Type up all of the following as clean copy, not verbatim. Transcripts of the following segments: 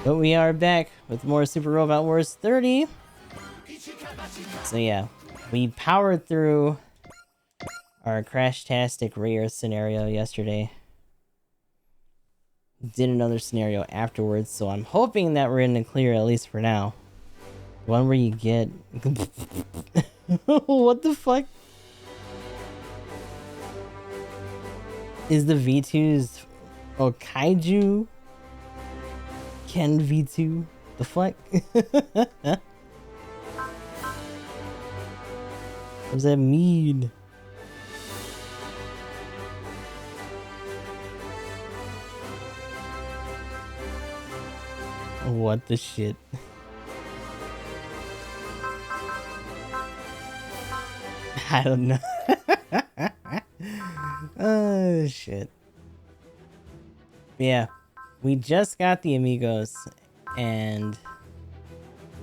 But we are back with more Super Robot Wars 30. So yeah, we powered through our Crash-tastic rare scenario yesterday. Did another scenario afterwards, so I'm hoping that we're in the clear at least for now. One where you get... What the fuck? Is the V2's... Oh, Kaiju? Ken V2? The fuck? What does that mean? What the shit? I don't know. Oh shit. Yeah, we just got the Amigos, and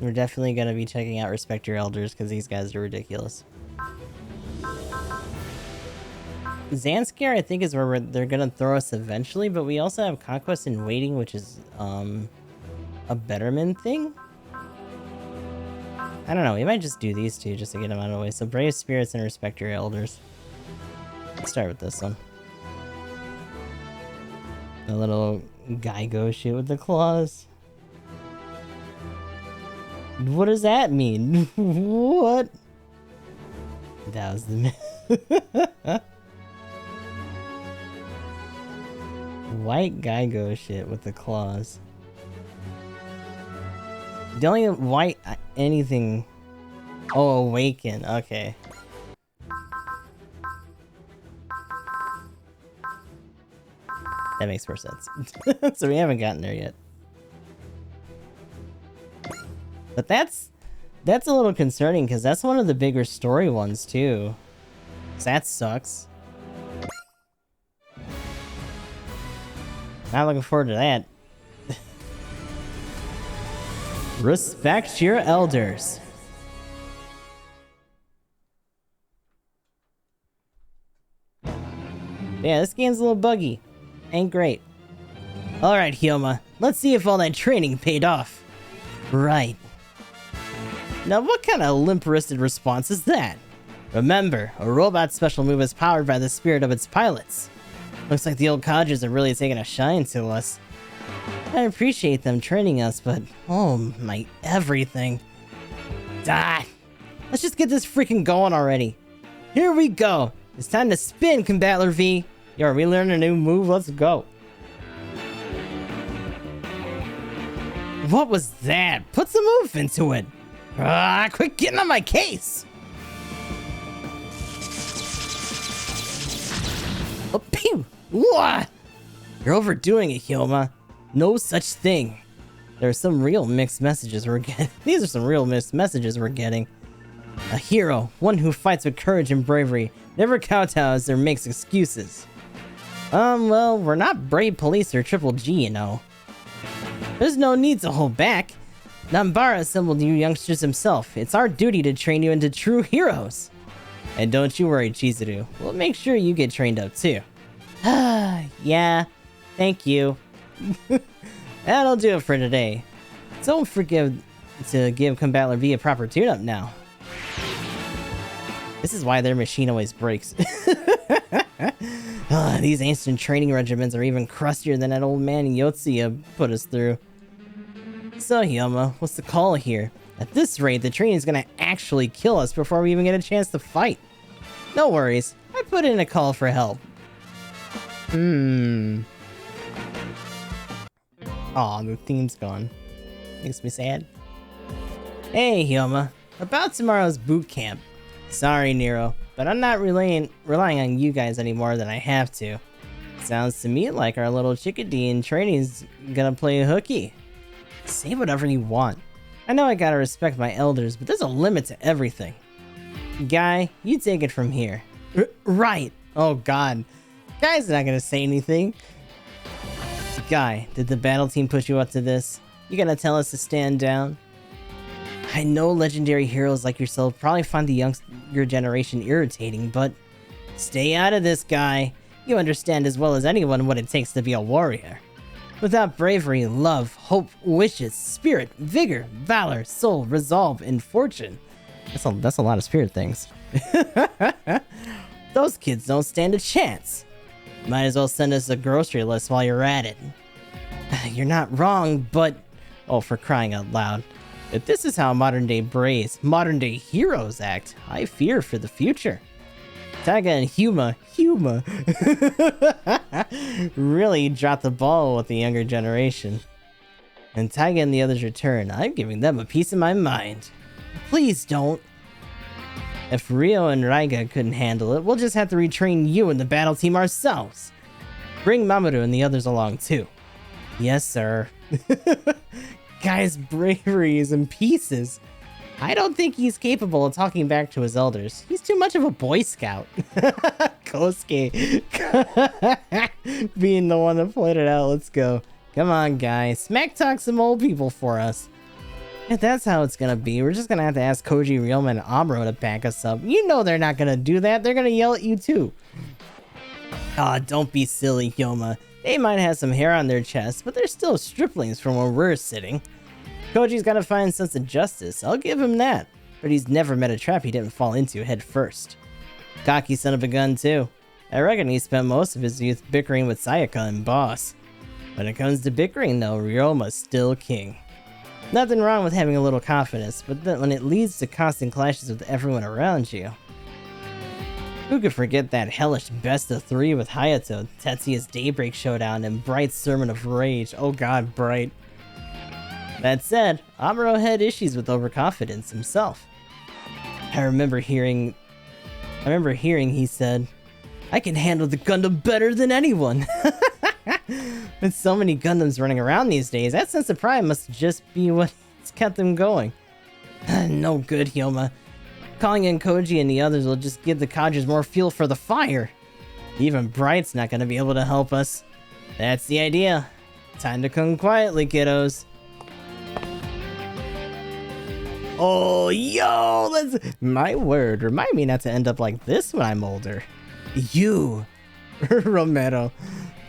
we're definitely gonna be checking out Respect Your Elders because these guys are ridiculous. Zanskar, I think, is where they're gonna throw us eventually, but we also have Conquest in Waiting, which is a Betterment thing. I don't know, we might just do these two just to get them out of the way. So Brave Spirits and Respect Your Elders. Let's start with this one. The little Geigo shit with the claws. What does that mean? What? That was the... White Geigo shit with the claws. The only white anything... Oh, Awaken. Okay. That makes more sense. So we haven't gotten there yet. But that's a little concerning because that's one of the bigger story ones too. So that sucks. Not looking forward to that. Respect your elders. Yeah, this game's a little buggy. Ain't great. Alright, Hyoma. Let's see if all that training paid off. Right. Now, what kind of limp-wristed response is that? Remember, a robot's special move is powered by the spirit of its pilots. Looks like the old codgers are really taking a shine to us. I appreciate them training us, but oh my everything. Ah, let's just get this freaking going already. Here we go. It's time to spin, Combattler V. Yo, are we learning a new move? Let's go. What was that? Put some oomph into it. Ah, quit getting on my case. Oh, pew! What? You're overdoing it, Hyoma. No such thing. There are some real mixed messages we're getting. These are some real mixed messages we're getting. A hero, one who fights with courage and bravery, never kowtows or makes excuses. Well, we're not Brave Police or Triple G, you know. There's no need to hold back. Nambara assembled you youngsters himself. It's our duty to train you into true heroes. And don't you worry, Chizuru. We'll make sure you get trained up, too. Yeah, thank you. That'll do it for today. Don't forget to give Combattler V a proper tune-up now. This is why their machine always breaks. These ancient training regimens are even crustier than that old man Yotsuya put us through. So, Hyoma, what's the call here? At this rate, the training is gonna actually kill us before we even get a chance to fight. No worries, I put in a call for help. Aw, the theme's gone. Makes me sad. Hey, Hyoma. About tomorrow's boot camp. Sorry, Nero, but I'm not relying on you guys any more than I have to. Sounds to me like our little chickadee in training's gonna play hooky. Say whatever you want. I know I gotta respect my elders, but there's a limit to everything. Guy, you take it from here. Right. Oh god. Guy's not gonna say anything. Guy, did the battle team push you up to this? You gonna tell us to stand down? I know legendary heroes like yourself probably find the younger generation irritating, but stay out of this, Guy. You understand as well as anyone what it takes to be a warrior. Without bravery, love, hope, wishes, spirit, vigor, valor, soul, resolve, and fortune. That's a lot of spirit things. Those kids don't stand a chance. Might as well send us a grocery list while you're at it. You're not wrong, but... Oh, for crying out loud. If this is how modern-day braves, modern-day heroes act, I fear for the future. Taiga and Huma really dropped the ball with the younger generation. And Taiga and the others return. I'm giving them a piece of my mind. Please don't. If Rio and Raiga couldn't handle it, we'll just have to retrain you and the battle team ourselves. Bring Mamoru and the others along too. Yes, sir. Guy's bravery is in pieces. I don't think he's capable of talking back to his elders. He's too much of a Boy Scout. Kosuke being the one that pointed out. Let's go. Come on, guys. Smack talk some old people for us. If that's how it's gonna be, we're just gonna have to ask Koji, Ryoma, and Amuro to back us up. You know they're not gonna do that. They're gonna yell at you too. Aw, don't be silly, Hyoma. They might have some hair on their chests, but they're still striplings from where we're sitting. Koji's got a fine sense of justice, I'll give him that. But he's never met a trap he didn't fall into head first. Cocky son of a gun too. I reckon he spent most of his youth bickering with Sayaka and Boss. When it comes to bickering though, Ryoma's still king. Nothing wrong with having a little confidence, but then when it leads to constant clashes with everyone around you. Who could forget that hellish best of 3 with Hayato, Tetsuya's Daybreak Showdown, and Bright's Sermon of Rage? Oh god, Bright. That said, Amuro had issues with overconfidence himself. I remember hearing he said, I can handle the Gundam better than anyone. With so many Gundams running around these days, that sense of pride must just be what's kept them going. No good, Hyoma. Calling in Koji and the others will just give the Cadres more fuel for the fire. Even Bright's not gonna be able to help us. That's the idea. Time to come quietly, kiddos. Oh, yo, that's... My word, remind me not to end up like this when I'm older. You, Romero.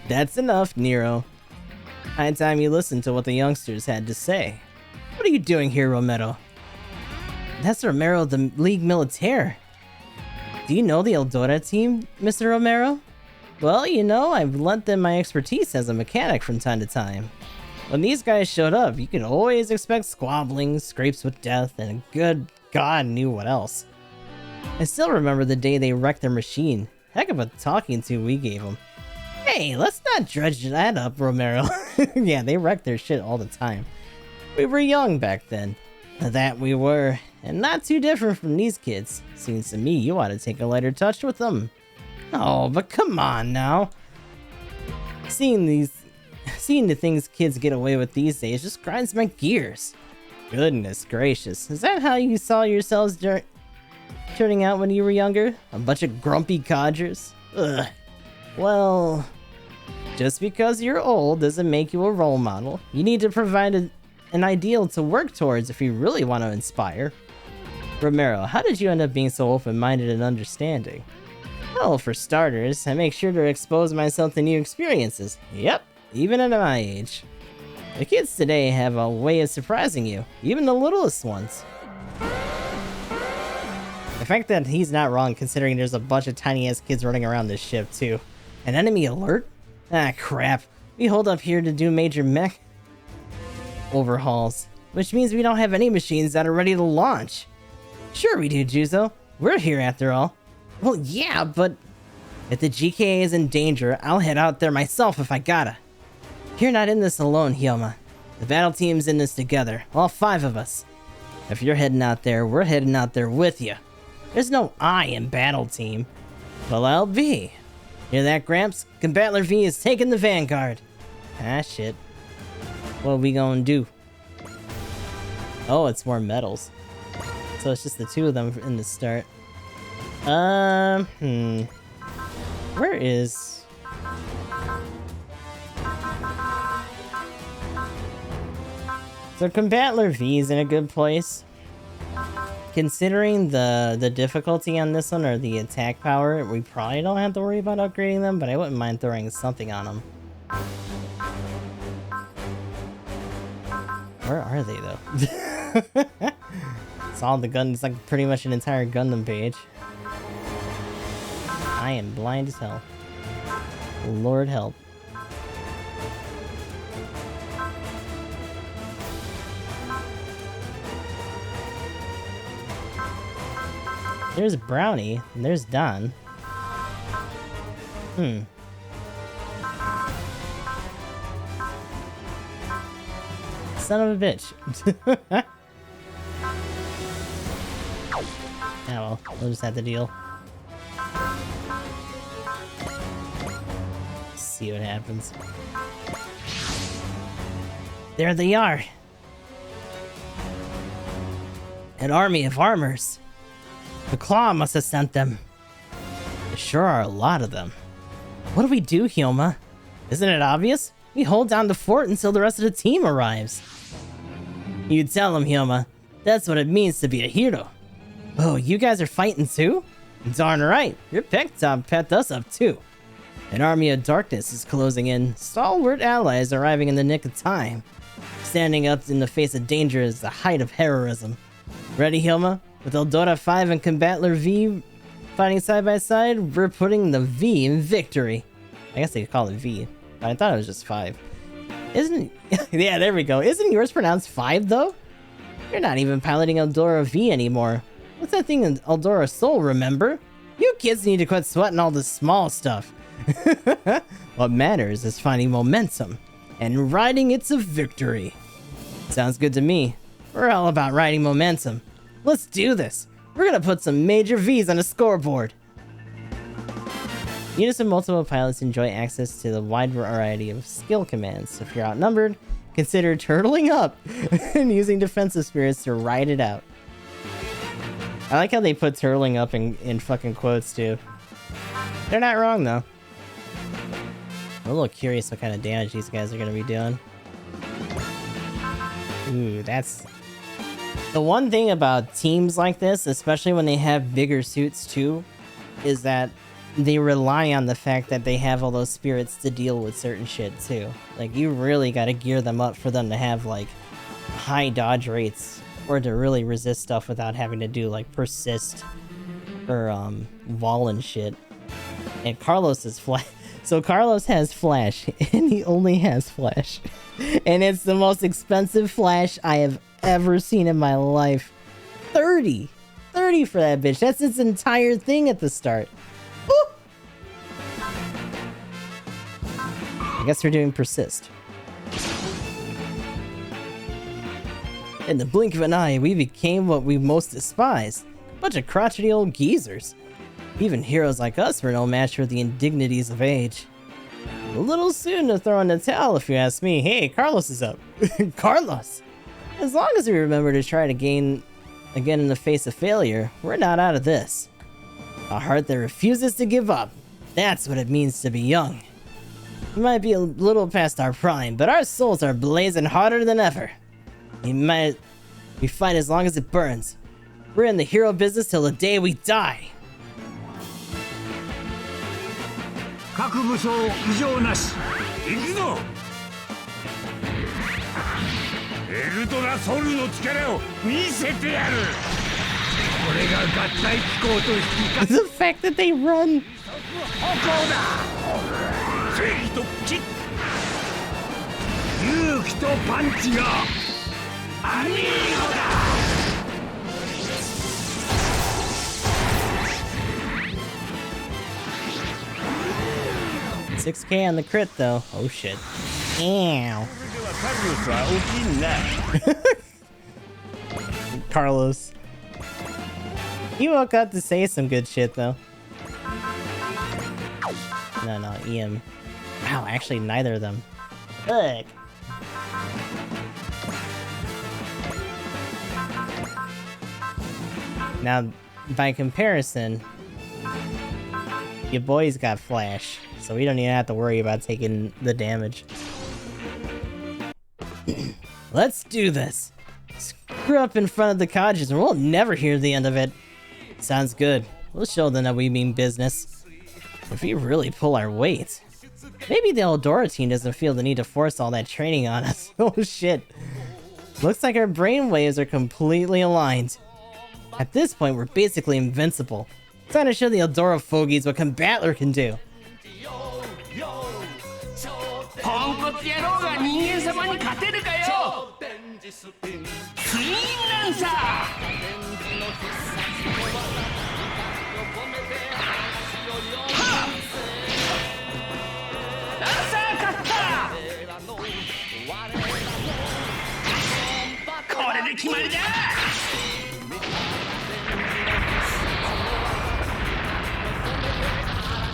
That's enough, Nero. High time you listen to what the youngsters had to say. What are you doing here, Romero? That's Romero of the League Militaire. Do you know the Eldora team, Mr. Romero? Well, you know, I've lent them my expertise as a mechanic from time to time. When these guys showed up, you could always expect squabbling, scrapes with death, and good God knew what else. I still remember the day they wrecked their machine. Heck of a talking to we gave them. Hey, let's not dredge that up, Romero. Yeah, they wrecked their shit all the time. We were young back then. That we were. And not too different from these kids. Seems to me you ought to take a lighter touch with them. Oh, but come on now. Seeing the things kids get away with these days just grinds my gears. Goodness gracious. Is that how you saw yourselves turning out when you were younger? A bunch of grumpy codgers? Ugh. Well, just because you're old doesn't make you a role model. You need to provide an ideal to work towards if you really want to inspire. Romero, how did you end up being so open-minded and understanding? Well, for starters, I make sure to expose myself to new experiences. Yep, even at my age. The kids today have a way of surprising you, even the littlest ones. The fact that he's not wrong considering there's a bunch of tiny-ass kids running around this ship, too. An enemy alert? Ah, crap. We hold up here to do major mech overhauls, which means we don't have any machines that are ready to launch. Sure we do, Juzo. We're here after all. Well, yeah, but if the GKA is in danger, I'll head out there myself if I gotta. You're not in this alone, Hyoma. The battle team's in this together, all 5 of us. If you're heading out there, we're heading out there with you. There's no I in battle team. Well, I'll be. Hear that, Gramps? Combattler V is taking the vanguard. Ah, shit. What are we gonna do? Oh, it's more medals. So it's just the 2 of them in the start. Where is... So Combattler V is in a good place. Considering the difficulty on this one, or the attack power, we probably don't have to worry about upgrading them, but I wouldn't mind throwing something on them. Where are they, though? It's all the guns, like pretty much an entire Gundam page. I am blind as hell. Lord help. There's Brownie, and there's Don. Son of a bitch. Yeah, well, we'll just have to deal. See what happens. There they are! An army of armors! The Claw must have sent them. There sure are a lot of them. What do we do, Hyoma? Isn't it obvious? We hold down the fort until the rest of the team arrives. You tell him, Hyoma. That's what it means to be a hero. Oh, you guys are fighting too? Darn right. Your Pectop pepped us up too. An army of darkness is closing in. Stalwart allies arriving in the nick of time. Standing up in the face of danger is the height of heroism. Ready, Hyoma? With Eldora 5 and Combatler V fighting side by side, we're putting the V in victory. I guess they could call it V, but I thought it was just 5. Isn't... yeah, there we go. Isn't yours pronounced 5, though? You're not even piloting Eldora V anymore. What's that thing in Eldora Soul, remember? You kids need to quit sweating all this small stuff. What matters is finding momentum and riding it to victory. Sounds good to me. We're all about riding momentum. Let's do this. We're gonna put some major V's on the scoreboard. Units of multiple pilots enjoy access to the wide variety of skill commands. If you're outnumbered, consider turtling up and using defensive spirits to ride it out. I like how they put turtling up in fucking quotes too. They're not wrong though. I'm a little curious what kind of damage these guys are gonna be doing. Ooh, that's... The one thing about teams like this, especially when they have bigger suits too, is that they rely on the fact that they have all those spirits to deal with certain shit too. Like, you really gotta gear them up for them to have, like, high dodge rates, or to really resist stuff without having to do, like, persist, or, wall and shit. And Carlos is flash. So Carlos has flash, and he only has flash. And it's the most expensive flash I have ever seen in my life. 30 for that bitch. That's its entire thing at the start. Woo! I guess we're doing persist. In the blink of an eye, we became what we most despised. A bunch of crotchety old geezers. Even heroes like us were no match for the indignities of age. A little soon to throw in the towel, if you ask me. Hey, Carlos is up. Carlos! As long as we remember to try to gain again in the face of failure, we're not out of this. A heart that refuses to give up. That's what it means to be young. We might be a little past our prime, but our souls are blazing harder than ever. We fight as long as it burns. We're in the hero business till the day we die. 各武装異常なし行くぞエルドラソウルの力を見せてやるこれが合体機構と引き換え The fact that they run 歩行だ正義とキック勇気とパンチがアミーゴだ 6K on the crit though. Oh shit. Ow. Carlos. He woke up to say some good shit though. No, EM. Wow, actually neither of them. Ugh. Now, by comparison, your boy's got flash, so we don't even have to worry about taking the damage. Let's do this! Screw up in front of the Kages and we'll never hear the end of it. Sounds good. We'll show them that we mean business. If we really pull our weight. Maybe the Eldora team doesn't feel the need to force all that training on us. Oh shit. Looks like our brainwaves are completely aligned. At this point, we're basically invincible. Time to show the Eldora fogies what Combattler can do. ポンコツ野郎が人間様に勝てるかよ。ツインランサー。ランサーカッター。これで決まりだ。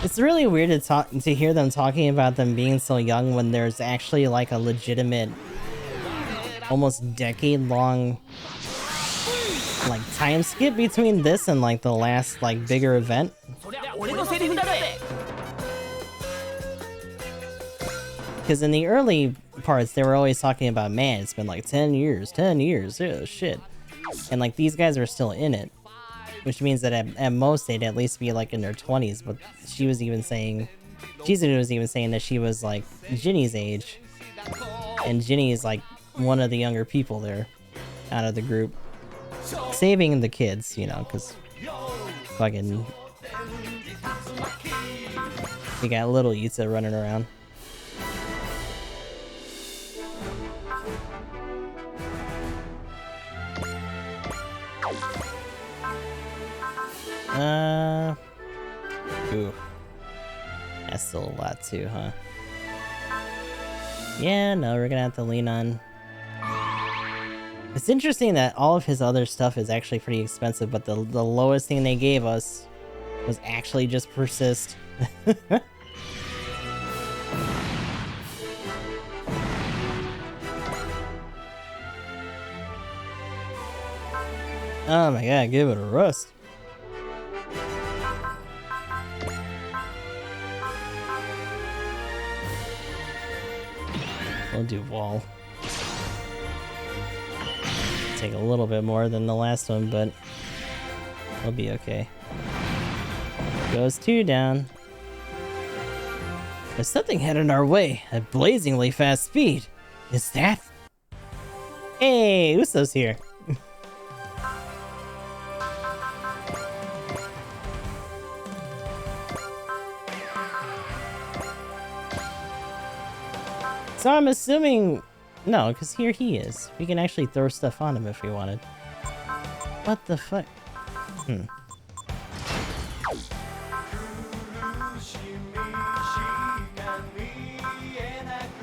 It's really weird to hear them talking about them being so young when there's actually like a legitimate, almost decade-long like time skip between this and like the last like bigger event. Because in the early parts, they were always talking about, man, it's been like 10 years, oh shit. And like these guys are still in it. Which means that at most they'd at least be like in their 20s, but she was even saying, Chizuru was even saying that she was like Ginny's age. And Ginny is like one of the younger people there out of the group. Saving the kids, you know, because fucking... we got little Yuta running around. Ooh. That's still a lot too, huh? Yeah, no, we're gonna have to lean on... It's interesting that all of his other stuff is actually pretty expensive, but the lowest thing they gave us was actually just Persist. Oh my god, give it a rust. We'll do wall. Take a little bit more than the last one, but we'll be okay. Goes 2 down. There's something headed our way at blazingly fast speed. Is that? Hey, Uso's here. So I'm assuming... No, because here he is. We can actually throw stuff on him if we wanted. What the fuck?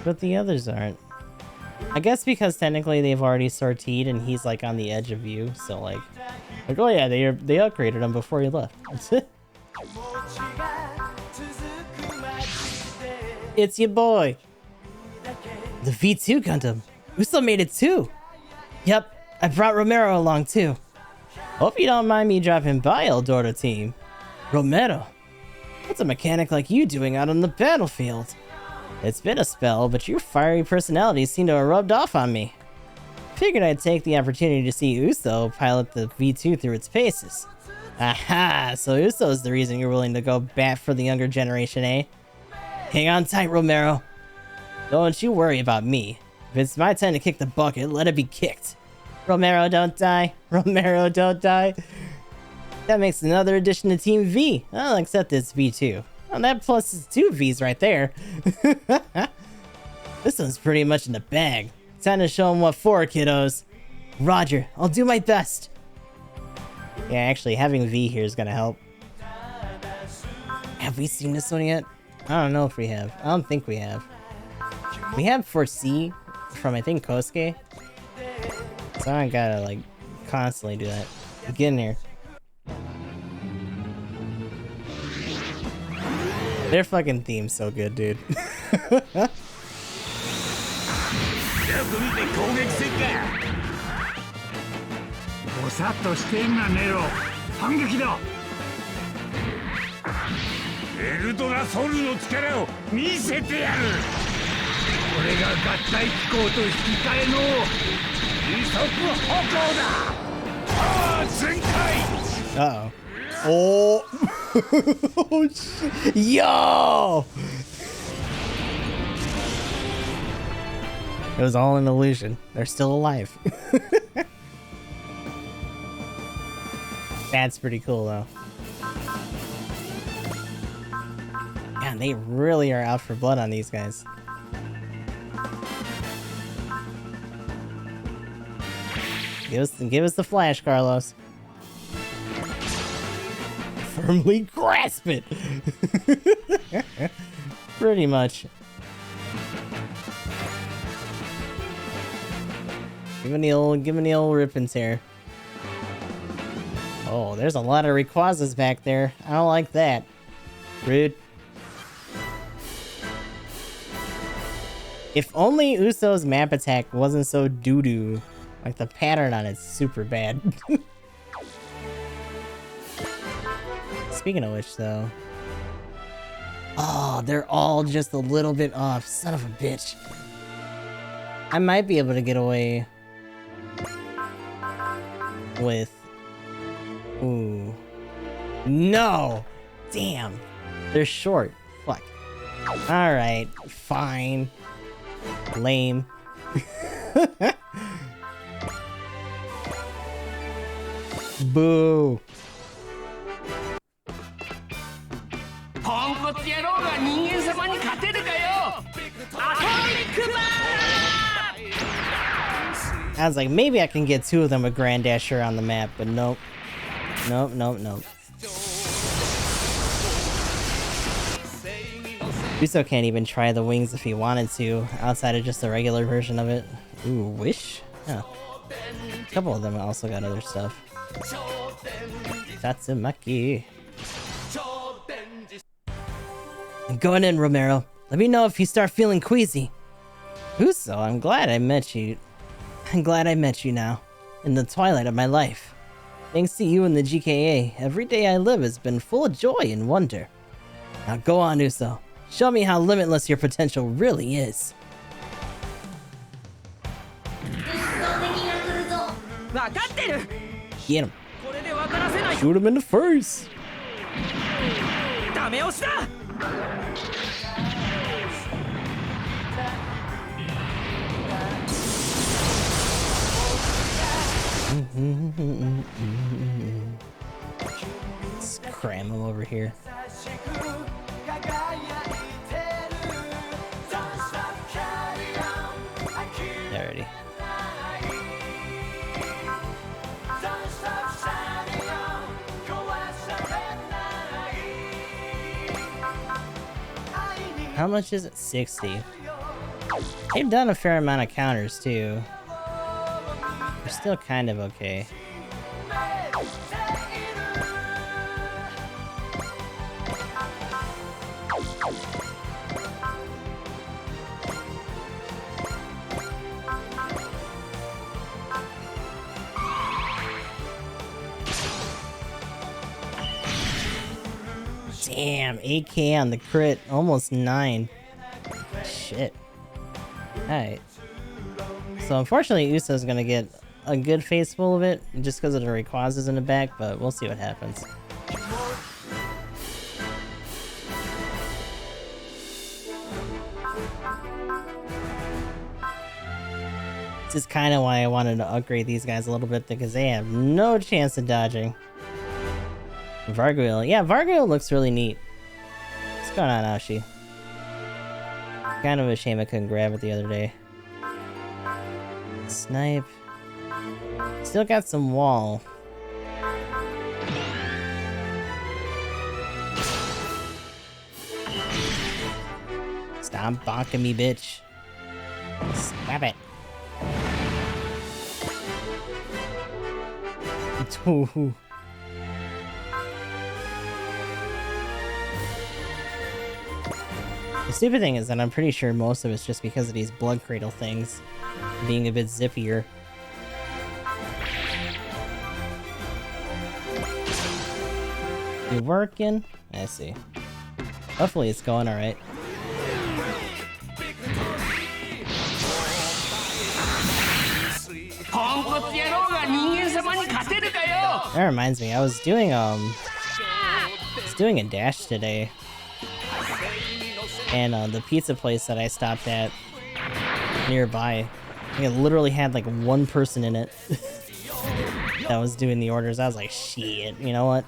But the others aren't. I guess because technically they've already sortied and he's like on the edge of view, so like oh yeah, they upgraded him before he left. It's your boy! The V2 Gundam! Uso made it too! Yep, I brought Romero along too. Hope you don't mind me dropping by, Eldora team. Romero? What's a mechanic like you doing out on the battlefield? It's been a spell, but your fiery personality seemed to have rubbed off on me. Figured I'd take the opportunity to see Uso pilot the V2 through its paces. Aha! So Uso's the reason you're willing to go bat for the younger generation, eh? Hang on tight, Romero. Don't you worry about me. If it's my time to kick the bucket, let it be kicked. Romero, don't die. Romero, don't die. That makes another addition to Team V. I'll accept this V2. Well, that plus is 2 Vs right there. This one's pretty much in the bag. Time to show them what for, kiddos. Roger, I'll do my best. Yeah, actually, having V here is gonna help. Have we seen this one yet? I don't know if we have. I don't think we have. We have Foresee from, I think, Kosuke. So I gotta, like, constantly do that. Get in here. Their fucking theme's so good, dude. Uh-oh. Oh! Oh shit! Yo! It was all an illusion. They're still alive. That's pretty cool, though. Man, they really are out for blood on these guys. Give us the flash, Carlos. Firmly grasp it. Pretty much. Give me the old rippings here. Oh, there's a lot of Rayquazas back there. I don't like that. Rude. If only Uso's map attack wasn't so doo-doo. Like, the pattern on it's super bad. Speaking of which, though... Oh, they're all just a little bit off. Son of a bitch. I might be able to get away... with... Ooh. No! Damn. They're short. Fuck. Alright. Fine. Lame. Boo. I was like, maybe I can get two of them with Grand Dasher on the map, but nope. Nope, nope, nope. Uso can't even try the wings if he wanted to, outside of just the regular version of it. Ooh, Wish? Yeah. A couple of them also got other stuff. Tatsumaki. Go on in, Romero. Let me know if you start feeling queasy. Uso, I'm glad I met you. I'm glad I met you now. In the twilight of my life. Thanks to you and the GKA, every day I live has been full of joy and wonder. Now go on, Uso. Show me how limitless your potential really is. Get him. Shoot him in the face. Let's cram him over here. Alrighty. How much is it? 60. They've done a fair amount of counters too. They're still kind of okay. Damn, 8k on the crit, almost 9. Shit. Alright. So unfortunately Uso's gonna get a good face full of it, just because of the Rayquazas in the back, but we'll see what happens. This is kind of why I wanted to upgrade these guys a little bit, because they have no chance of dodging. Varguil. Yeah, Varguil looks really neat. What's going on, Ashi? Kind of a shame I couldn't grab it the other day. Snipe. Still got some wall. Stop bonking me, bitch. Stop it. Ooh. The stupid thing is that I'm pretty sure most of it's just because of these blood cradle things being a bit zippier. You working? I see. Hopefully it's going alright. That reminds me, I was doing a dash today. And the pizza place that I stopped at nearby. I think it literally had like one person in it that was doing the orders. I was like, shit, you know what?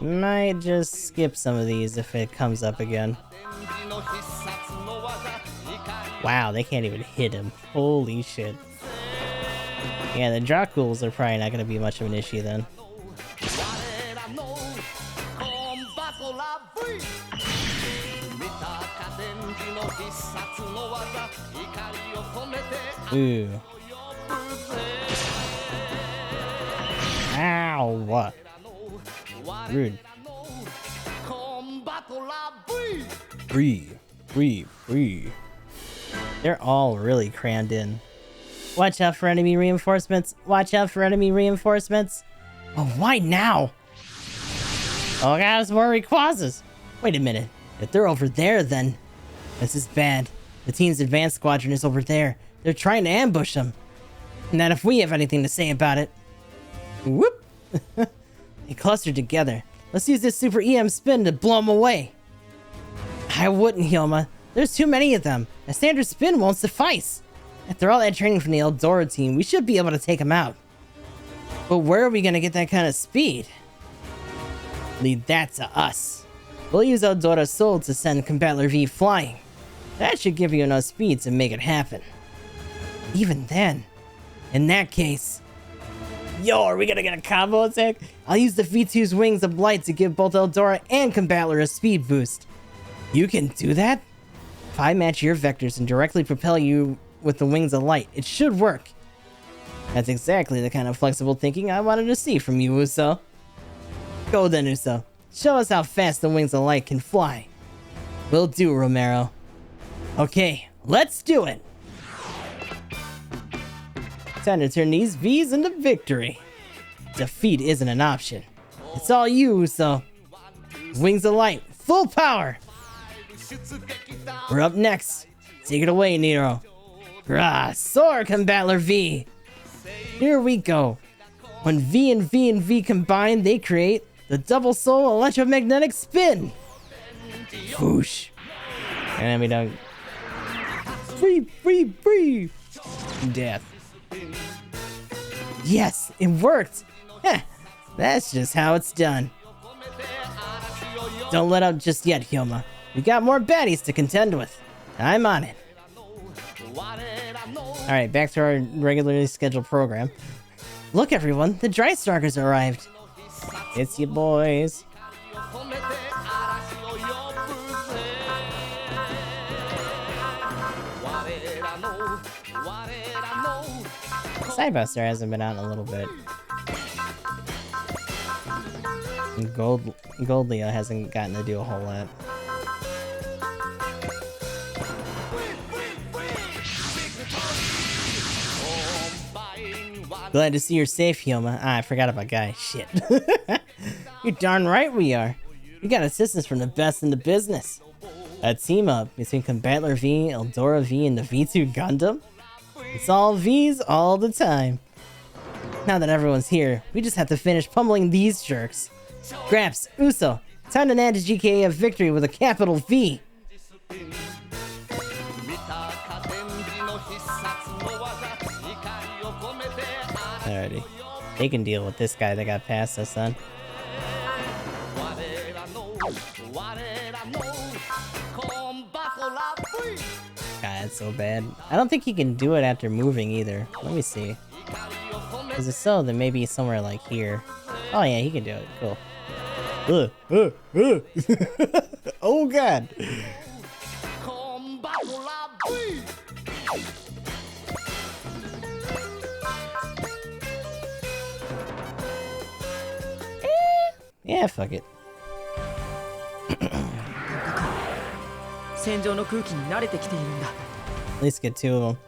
Might just skip some of these if it comes up again. Wow, they can't even hit him. Holy shit. Yeah, the Draculs are probably not going to be much of an issue then. Ooh. Ow. Rude. Free. They're all really crammed in. Watch out for enemy reinforcements. Watch out for enemy reinforcements. Oh, why now? Oh god, there's more Rayquazas. Wait a minute. If they're over there, then this is bad. The team's advanced squadron is over there. They're trying to ambush them. Not if we have anything to say about it. Whoop! They clustered together. Let's use this super EM spin to blow them away. I wouldn't, Hyoma. There's too many of them. A standard spin won't suffice. After all that training from the Eldora team, we should be able to take them out. But where are we gonna get that kind of speed? Leave that to us. We'll use Eldora's soul to send Combattler V flying. That should give you enough speed to make it happen. Even then, in that case... Yo, are we gonna get a combo attack? I'll use the V2's wings of light to give both Eldora and Combattler a speed boost. You can do that? If I match your vectors and directly propel you with the wings of light, it should work. That's exactly the kind of flexible thinking I wanted to see from you, Uso. Go then, Uso. Show us how fast the wings of light can fly. Will do, Romero. Okay, let's do it! Time to turn these V's into victory. Defeat isn't an option. It's all you, Uso. Wings of light, full power! We're up next. Take it away, Nero. Grah, soar, Combattler V! Here we go. When V and V and V combine, they create the Double Soul Electromagnetic Spin! Whoosh. And then we don't... Free! Death. Yes, it worked! Heh, that's just how it's done. Don't let up just yet, Hyoma. We got more baddies to contend with. I'm on it. Alright, back to our regularly scheduled program. Look everyone, the Dry Stalkers arrived. It's you boys. Cybuster hasn't been out in a little bit. And Goldleo hasn't gotten to do a whole lot. Glad to see you're safe, Hyoma. Ah, I forgot about Guy. Shit. You're darn right we are. We got assistance from the best in the business. A team up between Combattler V, Eldora V, and the V2 Gundam? It's all V's all the time. Now that everyone's here, we just have to finish pummeling these jerks. Gramps, Uso, time to land a GKA of victory with a capital V. Alrighty. They can deal with this guy that got past us then. God, that's so bad. I don't think he can do it after moving either. Let me see. Because if so, then maybe somewhere like here. Oh yeah, he can do it. Cool. Oh god. Yeah, fuck it. At least get two of them.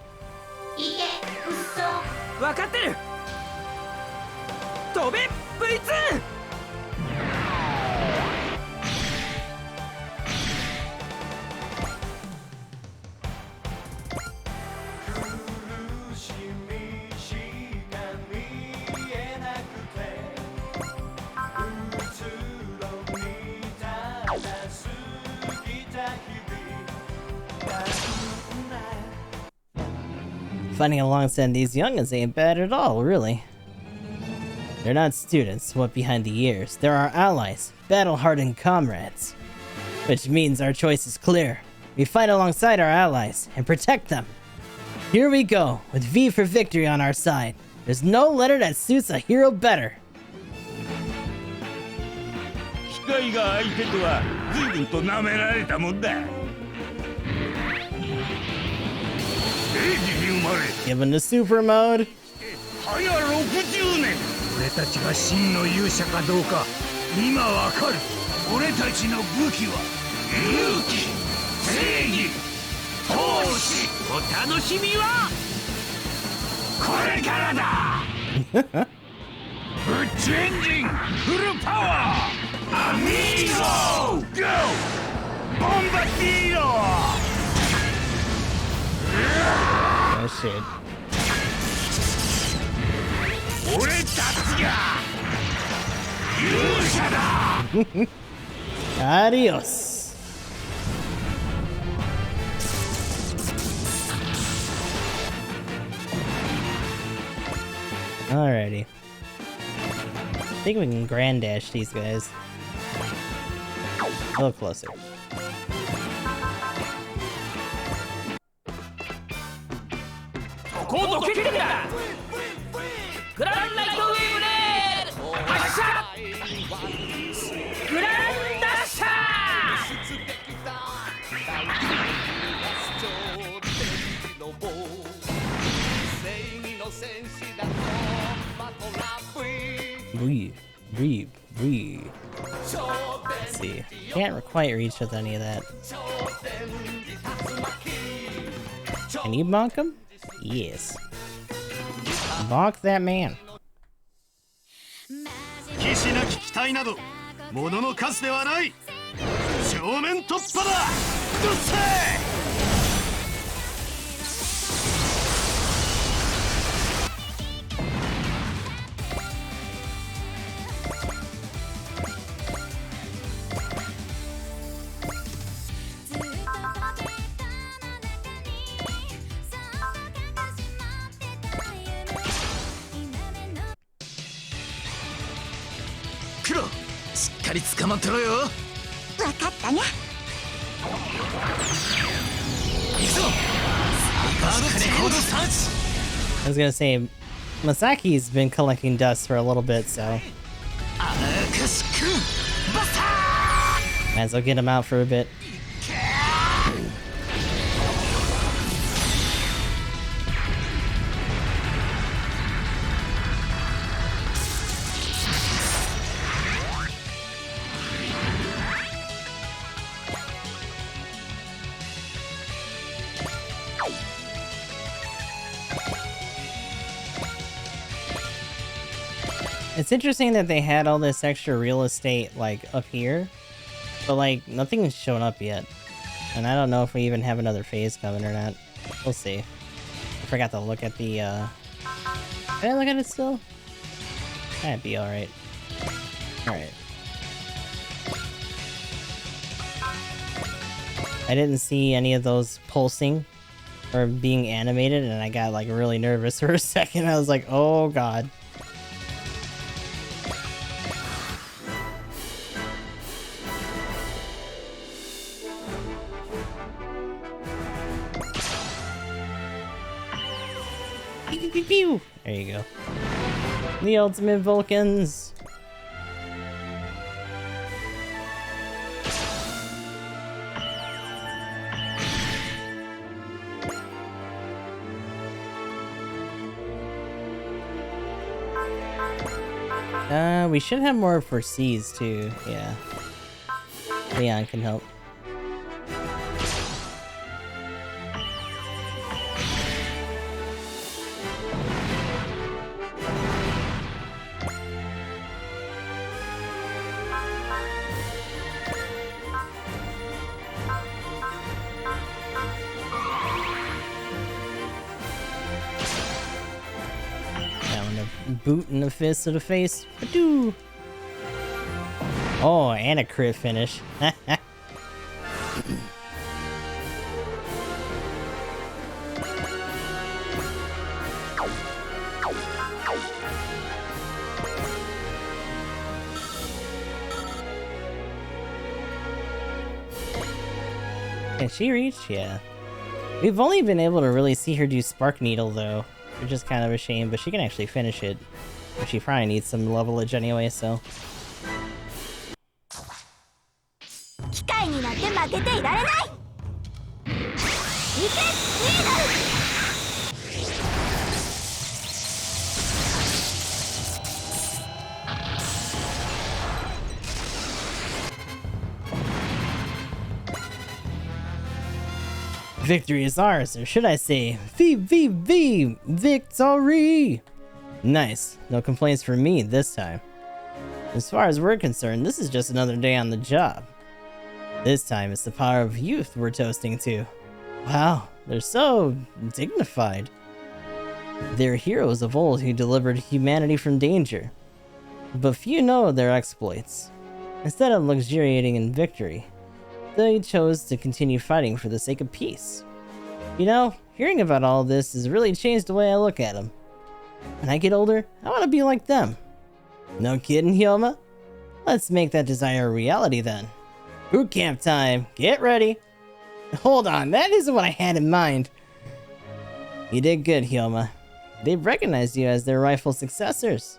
Fighting alongside these youngins ain't bad at all, really. They're not students, what behind the years. They're our allies, battle-hardened comrades. Which means our choice is clear. We fight alongside our allies, and protect them. Here we go, with V for victory on our side. There's no letter that suits a hero better. 機械が相手とは随分と舐められたもんだ。明治に生まれ Given the super mode. 早60年。俺たちが真の勇者かどうか今わかる。俺たちの武器は勇気、正義、闘志。お楽しみはこれからだ。ブッチエンジンフルパワーアミーゴゴーボンバティーロ Oh shit. 俺たちが勇者だ。 Adios. Alrighty. I think we can grand dash these guys. A little closer. Breathe. Let's see. Can't quite reach with any of that. Can you bonk him? Yes. Bonk that man. 騎士なき機体など物の数ではない。正面突破だ。どっせー。 しっかり捕まってろよ。わかったね。行くぞ。I was gonna say, Masaki's been collecting dust for a little bit, so might as well get him out for a bit. It's interesting that they had all this extra real estate, like, up here, but, like, nothing's shown up yet. And I don't know if we even have another phase coming or not. We'll see. I forgot to look at the, Did I look at it still? That'd be alright. Alright. I didn't see any of those pulsing or being animated, and I got, like, really nervous for a second. I was like, oh god. There you go. The ultimate Vulcans. We should have more for C's too. Yeah. Leon can help. Boot in the fist to the face. Ba-doo. Oh, and a crit finish. Can she reach? Yeah. We've only been able to really see her do Spark Needle, though, which is kind of a shame, but she can actually finish it. But she probably needs some levelage anyway, so... 機械になって負けていられない。いけ、リーダー。 Victory is ours, or should I say, victory! Nice. No complaints from me this time. As far as we're concerned, this is just another day on the job. This time, it's the power of youth we're toasting to. Wow, they're so dignified. They're heroes of old who delivered humanity from danger. But few know their exploits. Instead of luxuriating in victory, they chose to continue fighting for the sake of peace. You know, hearing about all this has really changed the way I look at them. When I get older, I want to be like them. No kidding, Hyoma? Let's make that desire a reality then. Boot camp time, get ready. Hold on, that isn't what I had in mind. You did good, Hyoma. They've recognized you as their rightful successors.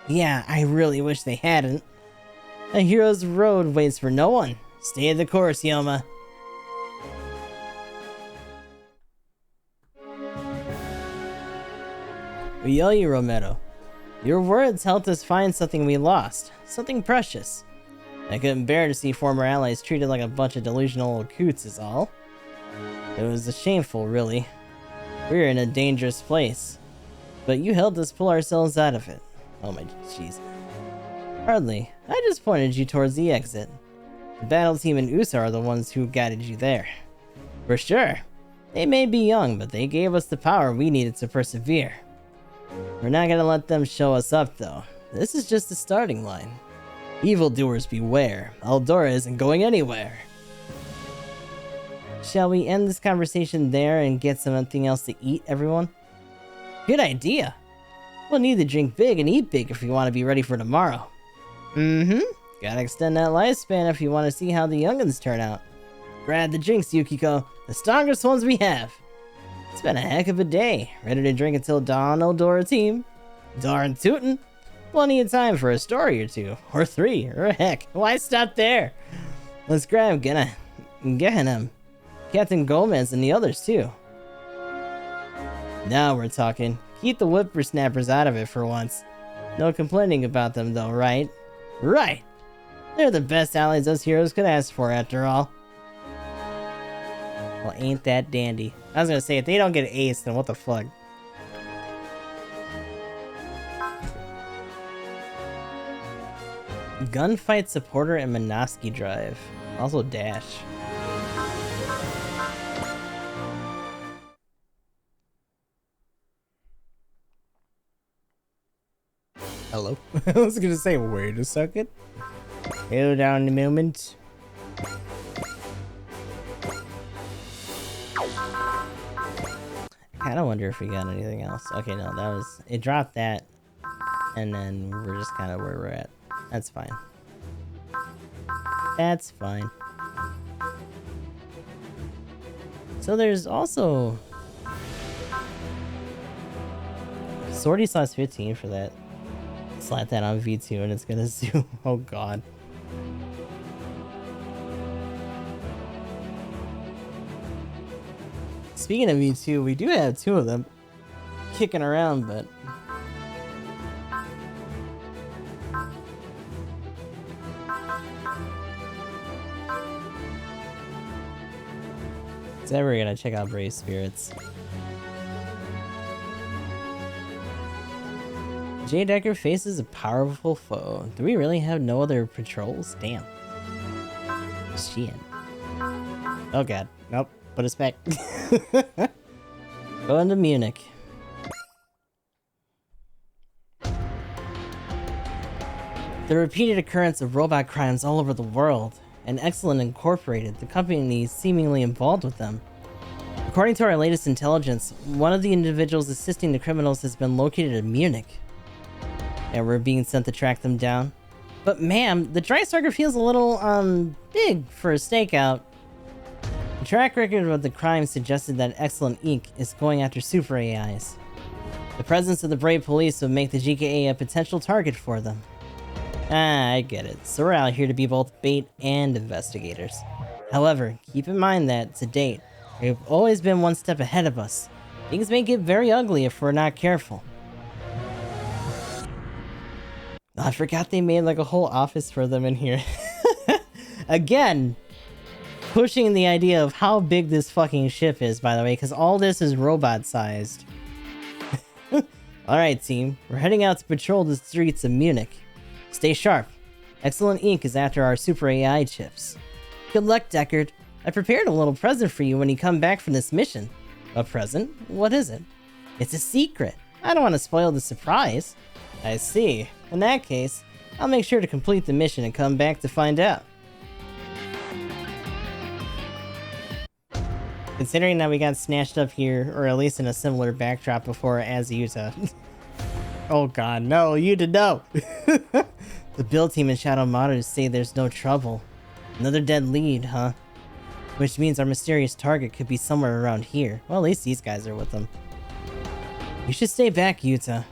Yeah, I really wish they hadn't. A hero's road waits for no one. Stay the course, Hyoma. We owe you, Romero. Your words helped us find something we lost. Something precious. I couldn't bear to see former allies treated like a bunch of delusional old coots is all. It was shameful, really. We were in a dangerous place. But you helped us pull ourselves out of it. Oh my jeez. Hardly. I just pointed you towards the exit. The battle team and USA are the ones who guided you there. For sure. They may be young, but they gave us the power we needed to persevere. We're not gonna let them show us up, though. This is just the starting line. Evildoers beware. Eldora isn't going anywhere. Shall we end this conversation there and get something else to eat, everyone? Good idea. We'll need to drink big and eat big if we want to be ready for tomorrow. Mm-hmm. Gotta extend that lifespan if you want to see how the youngins turn out. Grab the drinks, Yukiko. The strongest ones we have. It's been a heck of a day. Ready to drink until dawn, Eldora team? Darn tootin'. Plenty of time for a story or two. Or three. Or heck, why stop there? Let's grab Gehenna, Captain Gomez, and the others too. Now we're talking. Keep the whippersnappers out of it for once. No complaining about them though, right? Right! They're the best allies us heroes could ask for, after all. Well, ain't that dandy. I was gonna say, if they don't get aced, then what the fuck? Gunfight supporter and Minoski drive. Also dash. Hello? I was gonna say, wait a second. Hold on a moment. I kinda wonder if we got anything else. Okay, no, that was... It dropped that. And then we're just kinda where we're at. That's fine. That's fine. So there's also... Sortie slash 15 for that. Slap that on V2 and it's gonna zoom. Oh god. Speaking of V2, we do have two of them kicking around, but... Today we're gonna check out Brave Spirits. Jdecker faces a powerful foe. Do we really have no other patrols? Damn. Shit. Oh god. Nope. Put us back. Going to Munich. The repeated occurrence of robot crimes all over the world, and Excellent Incorporated, the company seemingly involved with them. According to our latest intelligence, one of the individuals assisting the criminals has been located in Munich. and we're being sent to track them down. But ma'am, the Dry-Stalker feels a little, big for a stakeout. The track record of the crime suggested that Excellent Inc. is going after super AIs. The presence of the brave police would make the GKA a potential target for them. Ah, I get it. So we're out here to be both bait and investigators. However, keep in mind that, to date, they've always been one step ahead of us. Things may get very ugly if we're not careful. Oh, I forgot they made like a whole office for them in here. Again, pushing the idea of how big this fucking ship is, by the way, because all this is robot-sized. Alright, team. We're heading out to patrol the streets of Munich. Stay sharp. Excellent Inc. is after our super AI chips. Good luck, Deckard. I prepared a little present for you when you come back from this mission. A present? What is it? It's a secret. I don't want to spoil the surprise. I see. In that case, I'll make sure to complete the mission and come back to find out. Considering that we got snatched up here, or at least in a similar backdrop before as Yuta. Oh god, no, Yuta, no! The build team and Shadow Monitors say there's no trouble. Another dead lead, huh? Which means our mysterious target could be somewhere around here. Well, at least these guys are with them. You should stay back, Yuta.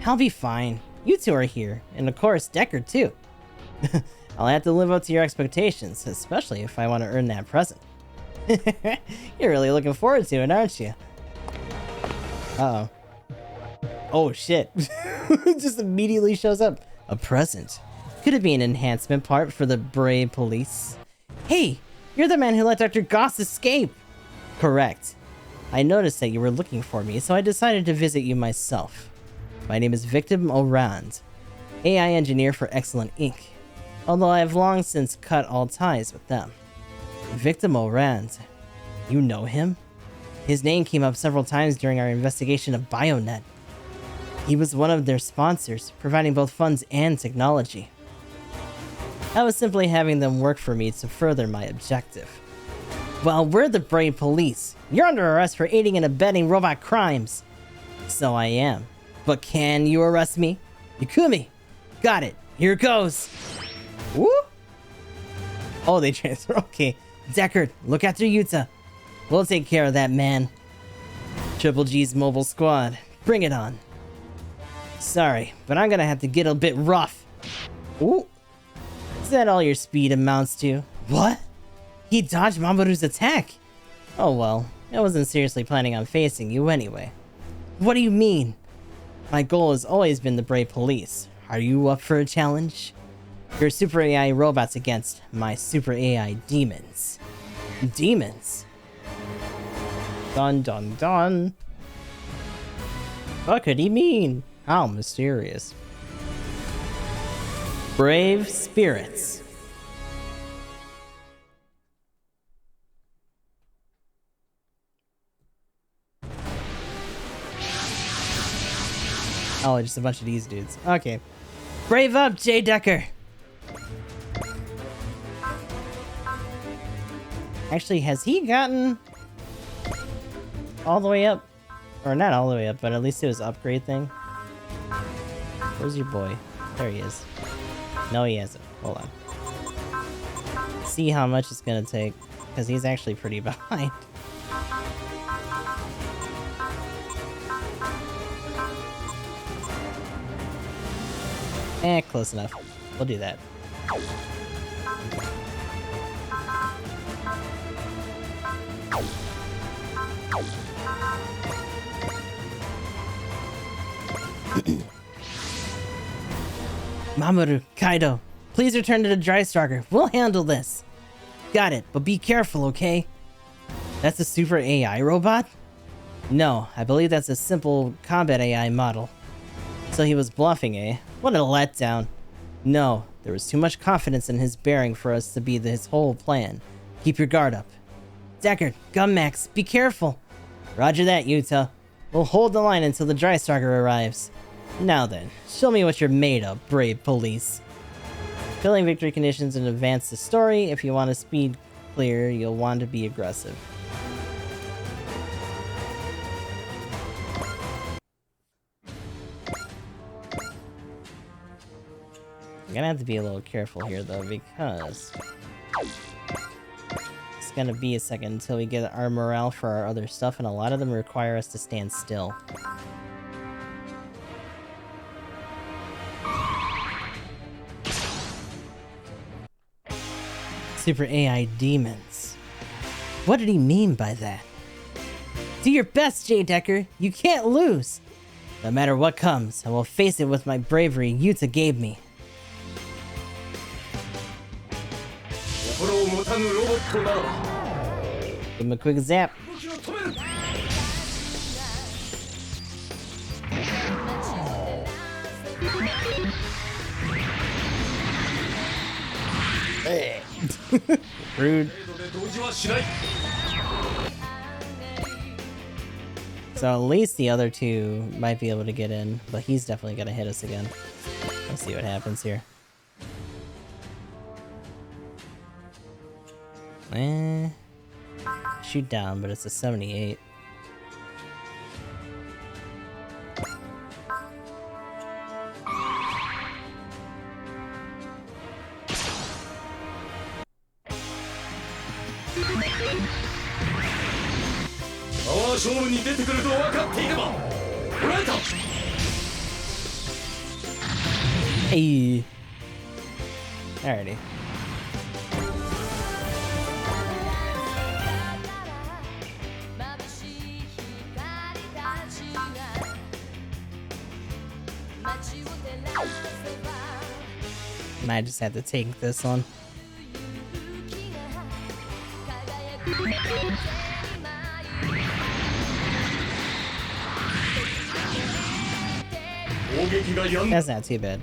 I'll be fine. You two are here, and of course, Deckard too. I'll have to live up to your expectations, especially if I want to earn that present. You're really looking forward to it, aren't you? Uh-oh. Oh shit. Just immediately shows up. A present. Could it be an enhancement part for the brave police? Hey! You're the man who let Dr. Goss escape! Correct. I noticed that you were looking for me, so I decided to visit you myself. My name is Victim Orand, AI engineer for Excellent Inc., although I have long since cut all ties with them. Victim Orand. You know him? His name came up several times during our investigation of Bionet. He was one of their sponsors, providing both funds and technology. I was simply having them work for me to further my objective. Well, we're the brave police. You're under arrest for aiding and abetting robot crimes. So I am. But can you arrest me? Yukumi! Got it. Here goes. Woo! Oh, they transfer. Okay. Deckard, look after Yuta. We'll take care of that man. Triple G's mobile squad. Bring it on. Sorry, but I'm gonna have to get a bit rough. Ooh. Is that all your speed amounts to? What? He dodged Mamoru's attack. Oh well, I wasn't seriously planning on facing you anyway. What do you mean? My goal has always been the brave police. Are you up for a challenge? Your super AI robots against my super AI demons. Demons? Dun dun dun. What could he mean? How mysterious. Brave spirits. Oh, just a bunch of these dudes. Okay. Brave up, jdecker! Actually, has he gotten all the way up? Or not all the way up, but at least it was upgrade thing. Where's your boy? There he is. No, he hasn't. Hold on. See how much it's gonna take, because he's actually pretty behind. Eh, close enough. We'll do that. Mamoru, Kaido, please return to the Dry-Stalker. We'll handle this. Got it, but be careful, okay? That's a super AI robot? No, I believe that's a simple combat AI model. So he was bluffing, eh? What a letdown. No, there was too much confidence in his bearing for us to be his whole plan. Keep your guard up. Deckard, Gummax, be careful. Roger that, Yuta. We'll hold the line until the Dry-Stalker arrives. Now then, show me what you're made of, brave police. Filling victory conditions and advance the story. If you want to speed clear, you'll want to be aggressive. I'm gonna have to be a little careful here though, because it's gonna be a second until we get our morale for our other stuff, and a lot of them require us to stand still. Super AI demons. What did he mean by that? Do your best, jdecker. You can't lose. No matter what comes, I will face it with my bravery Yuta gave me. Give him a quick zap. Rude. So at least the other two might be able to get in, but he's definitely gonna hit us again. Let's see what happens here. Shoot down, but it's a 78. Hey. Alrighty. Might just have to take this one. That's not too bad.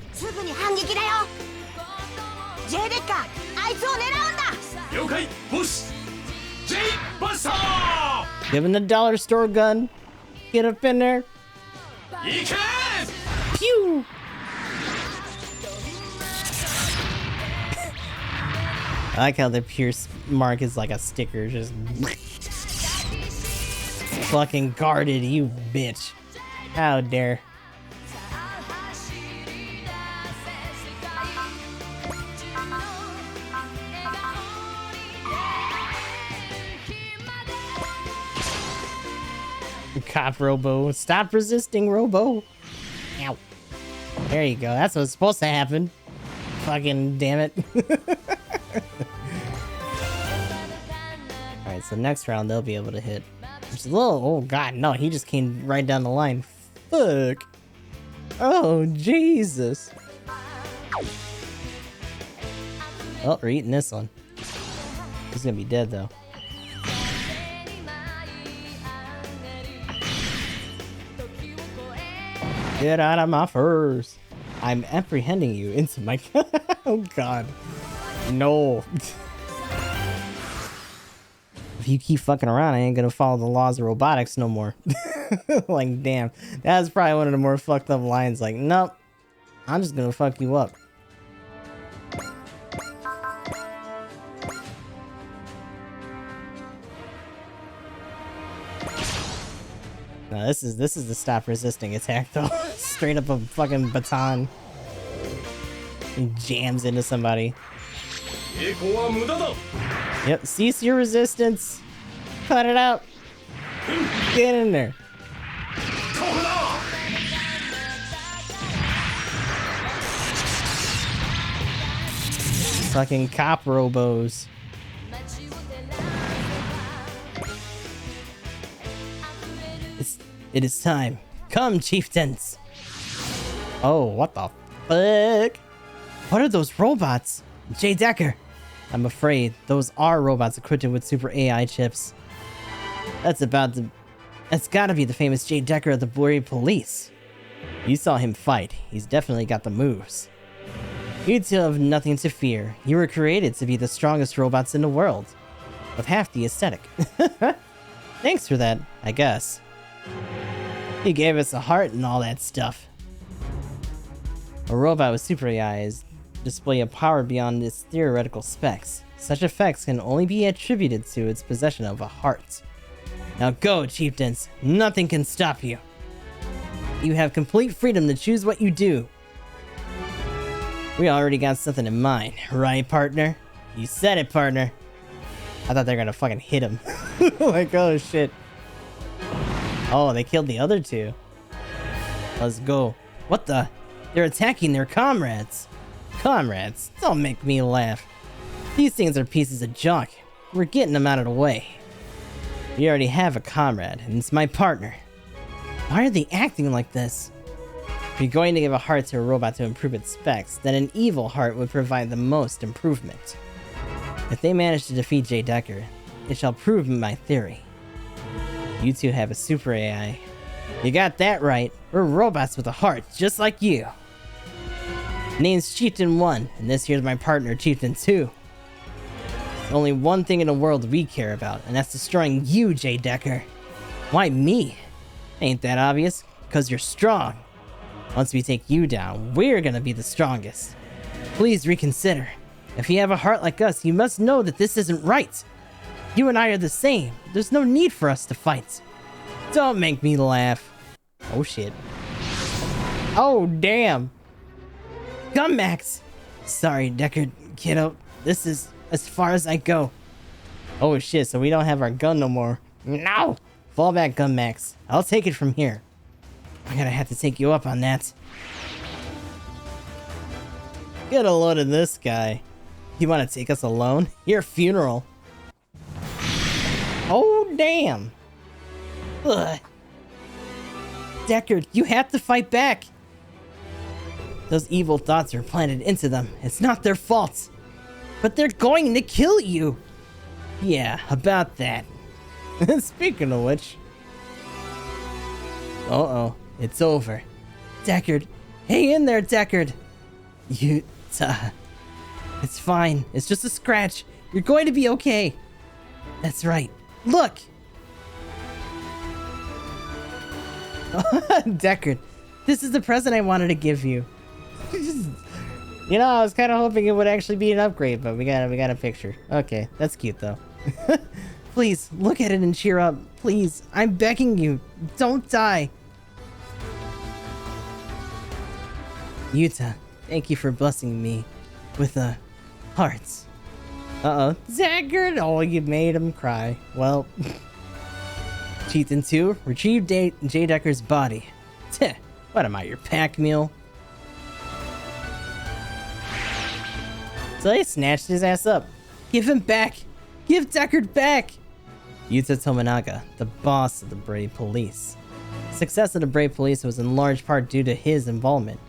Give him the dollar store gun. Get up in there. Pew! I like how the pierce mark is like a sticker, just fucking guarded, you bitch. How dare. Cop Robo. Stop resisting, Robo. Ow. There you go. That's what's supposed to happen. Fucking damn it. Alright, so next round they'll be able to hit. Which is a little... Oh god, no. He just came right down the line. Fuck. Oh, Jesus. Oh, we're eating this one. He's gonna be dead, though. Get out of my furs. I'm apprehending you into my... Oh god. No. If you keep fucking around, I ain't gonna follow the laws of robotics no more. Like, damn. That's probably one of the more fucked up lines. Like, nope. I'm just gonna fuck you up. No, this is the stop resisting attack though. Straight up a fucking baton. He jams into somebody. Yep, cease your resistance. Cut it out. Get in there. Fucking cop robos. It is time. Come, chieftains. Oh, what the fuck? What are those robots? jdecker. I'm afraid those are robots equipped with super AI chips. That's gotta be the famous jdecker of the Blurry Police. You saw him fight. He's definitely got the moves. You two have nothing to fear. You were created to be the strongest robots in the world. With half the aesthetic. Thanks for that, I guess. He gave us a heart and all that stuff. A robot with super AI is display a power beyond its theoretical specs. Such effects can only be attributed to its possession of a heart. Now go, chieftains. Nothing can stop you. You have complete freedom to choose what you do. We already got something in mind, right, partner? You said it, partner. I thought they were gonna fucking hit him. Like, oh shit. Oh, they killed the other two. Let's go. What the? They're attacking their comrades. Comrades? Don't make me laugh. These things are pieces of junk. We're getting them out of the way. We already have a comrade, and it's my partner. Why are they acting like this? If you're going to give a heart to a robot to improve its specs, then an evil heart would provide the most improvement. If they manage to defeat jdecker, it shall prove my theory. You two have a super AI. You got that right. We're robots with a heart, just like you. Name's Chieftain 1, and this here's my partner, Chieftain 2. There's only one thing in the world we care about, and that's destroying you, jdecker. Why me? Ain't that obvious? Because you're strong. Once we take you down, we're gonna be the strongest. Please reconsider. If you have a heart like us, you must know that this isn't right. You and I are the same. There's no need for us to fight. Don't make me laugh. Oh shit. Oh damn. Gunmax! Sorry, Decker, kiddo. This is as far as I go. Oh shit, so we don't have our gun no more. No! Fall back, Gunmax. I'll take it from here. I'm gonna have to take you up on that. Get a load of this guy. You wanna take us alone? Your funeral. Oh damn! Ugh. Deckard, you have to fight back! Those evil thoughts are planted into them. It's not their fault. But they're going to kill you! Yeah, about that. Speaking of which... Uh-oh, it's over. Deckard, hang in there, Deckard! It's fine. It's just a scratch. You're going to be okay. That's right. Look! Deckard, this is the present I wanted to give you. You know, I was kind of hoping it would actually be an upgrade, but we got a picture. Okay, that's cute though. Please, look at it and cheer up. Please, I'm begging you. Don't die. Yuta, thank you for blessing me with hearts. Uh-oh. Deckard! Oh, you made him cry. Well... Chieftain 2, retrieve Jdecker's body. Teh, what am I, your pack mule? So they snatched his ass up. Give him back! Give Deckard back! Yuta Tominaga, the boss of the Brave Police. The success of the Brave Police was in large part due to his involvement.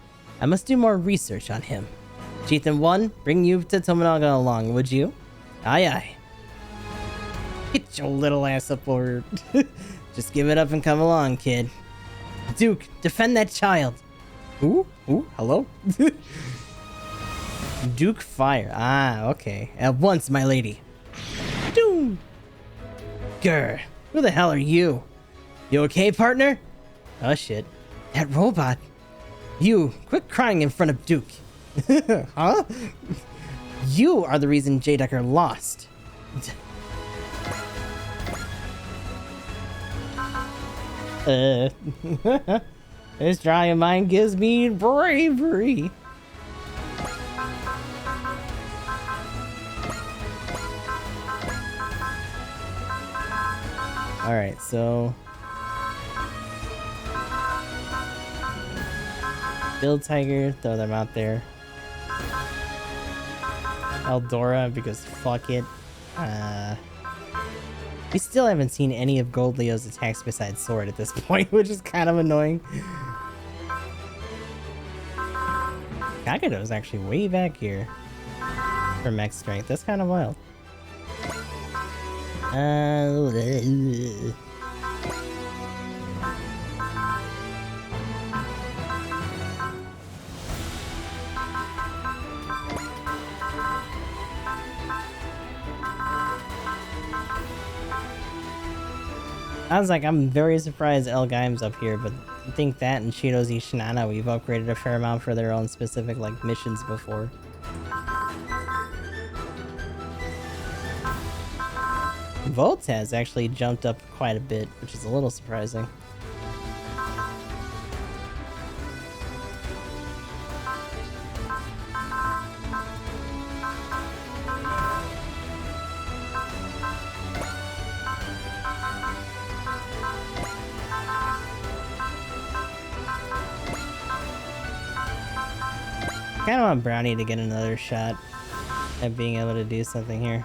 I must do more research on him. Chieftain 1, bring Yuta Tominaga along, would you? Aye aye. Get your little ass up over. Just give it up and come along, kid. Duke, defend that child. Ooh, hello? Duke fire. Ah, okay. At once, my lady. Doom. Grr. Who the hell are you? You okay, partner? Oh shit. That robot. You, quit crying in front of Duke. Huh? You are the reason jdecker lost. This drawing of mine gives me bravery. Alright, so... Build Tiger, throw them out there. Eldora, because fuck it. We still haven't seen any of Gold Leo's attacks besides Sword at this point, which is kind of annoying. Kagado's actually way back here for mech strength. That's kind of wild. I was like, I'm very surprised El Gaim's up here, but I think that and Shidozi Shinana we've upgraded a fair amount for their own specific, like, missions before. Voltaz actually jumped up quite a bit, which is a little surprising. kind of want Brownie to get another shot at being able to do something here.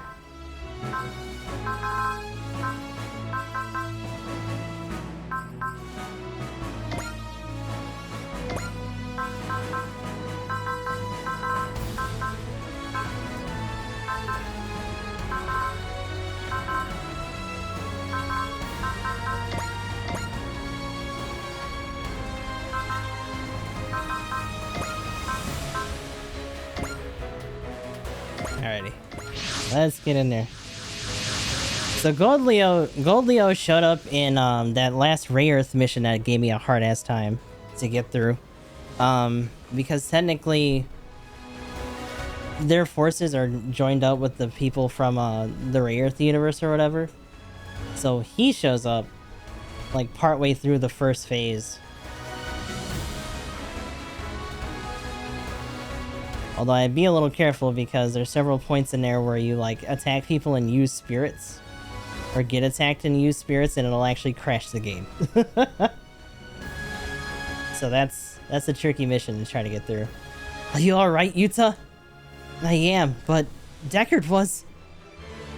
Alrighty, let's get in there. So Gold Leo showed up in that last Ray Earth mission that gave me a hard ass time to get through, because technically their forces are joined up with the people from the Ray Earth universe or whatever. So he shows up like partway through the first phase. Although I'd be a little careful because there's several points in there where you like attack people and use spirits. Or get attacked and use spirits and it'll actually crash the game. So that's a tricky mission to try to get through. Are you alright, Yuta? I am, but Deckard was...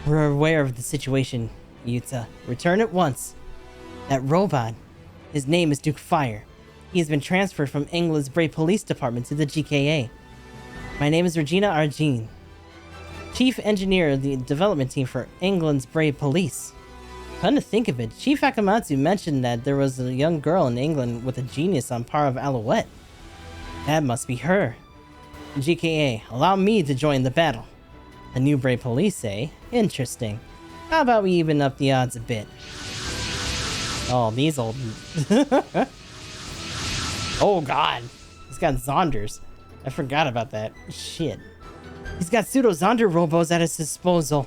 We're aware of the situation, Yuta. Return at once. That robot. His name is Duke Fire. He has been transferred from England's Bray Police Department to the GKA. My name is Regina Argine, Chief Engineer of the development team for England's Brave Police. Come to think of it, Chief Akamatsu mentioned that there was a young girl in England with a genius on par of Alouette. That must be her. GKA, allow me to join the battle. A new Brave Police, eh? Interesting. How about we even up the odds a bit? Oh, these old... Oh god, he's got Zonders. I forgot about that. Shit. He's got pseudo Zonder robos at his disposal.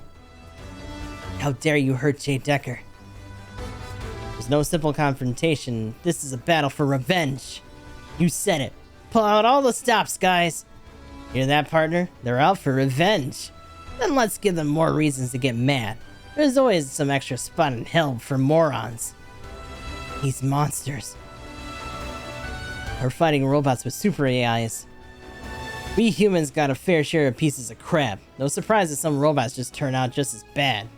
How dare you hurt jdecker? There's no simple confrontation. This is a battle for revenge. You said it. Pull out all the stops, guys. Hear that, partner? They're out for revenge. Then let's give them more reasons to get mad. There's always some extra spot in hell for morons. These monsters are fighting robots with super AIs. We humans got a fair share of pieces of crap. No surprise that some robots just turn out just as bad.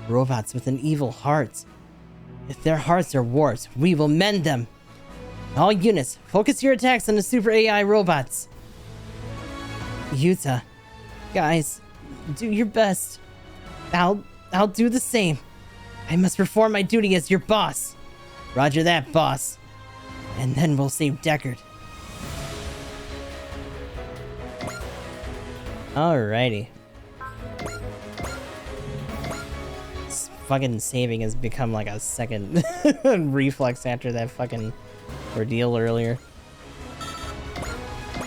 Robots with an evil heart. If their hearts are warped, we will mend them. All units, focus your attacks on the super AI robots. Yuta, guys, do your best. I'll do the same. I must perform my duty as your boss. Roger that, boss. And then we'll save Deckard. Alrighty. This fucking saving has become like a second reflex after that fucking ordeal earlier.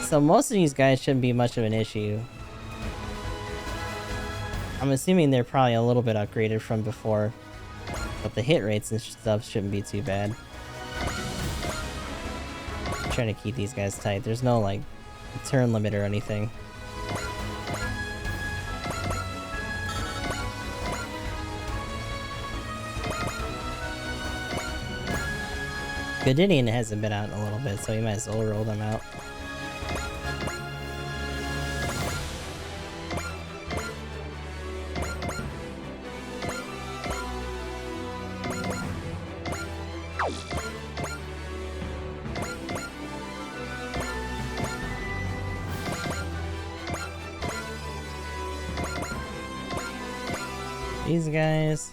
So most of these guys shouldn't be much of an issue. I'm assuming they're probably a little bit upgraded from before. But the hit rates and stuff shouldn't be too bad. I'm trying to keep these guys tight. There's no like turn limit or anything. Goodinian hasn't been out in a little bit, so you might as well roll them out. These guys.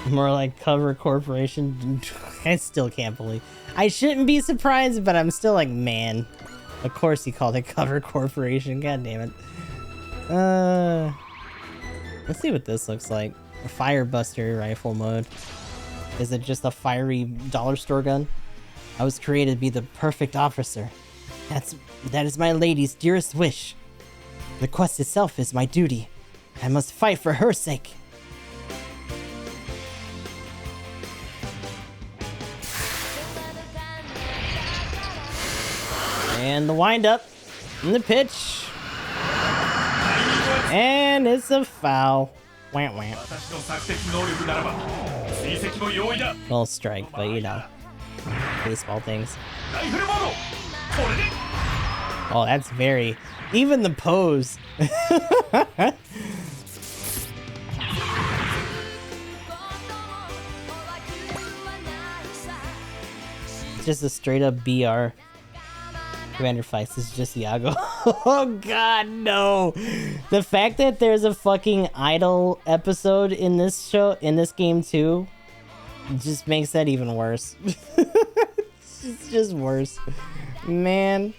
More like Cover Corporation. I still can't believe. I shouldn't be surprised, but I'm still like, man. Of course he called it Cover Corporation. God damn it. Let's see what this looks like. A Firebuster rifle mode. Is it just a fiery dollar store gun? I was created to be the perfect officer. That is my lady's dearest wish. The quest itself is my duty. I must fight for her sake. And the wind-up, and the pitch, and it's a foul. Wah, wah. 私の索敵能力ならば追跡も容易だ。 Well, strike, but you know, baseball things. ライフルモード。これで。 Oh, that's very. Even the pose. Just a straight up BR. Commander fights is just Iago. Oh god, no! The fact that there's a fucking idol episode in this show, in this game too, just makes that even worse. It's just worse. Man.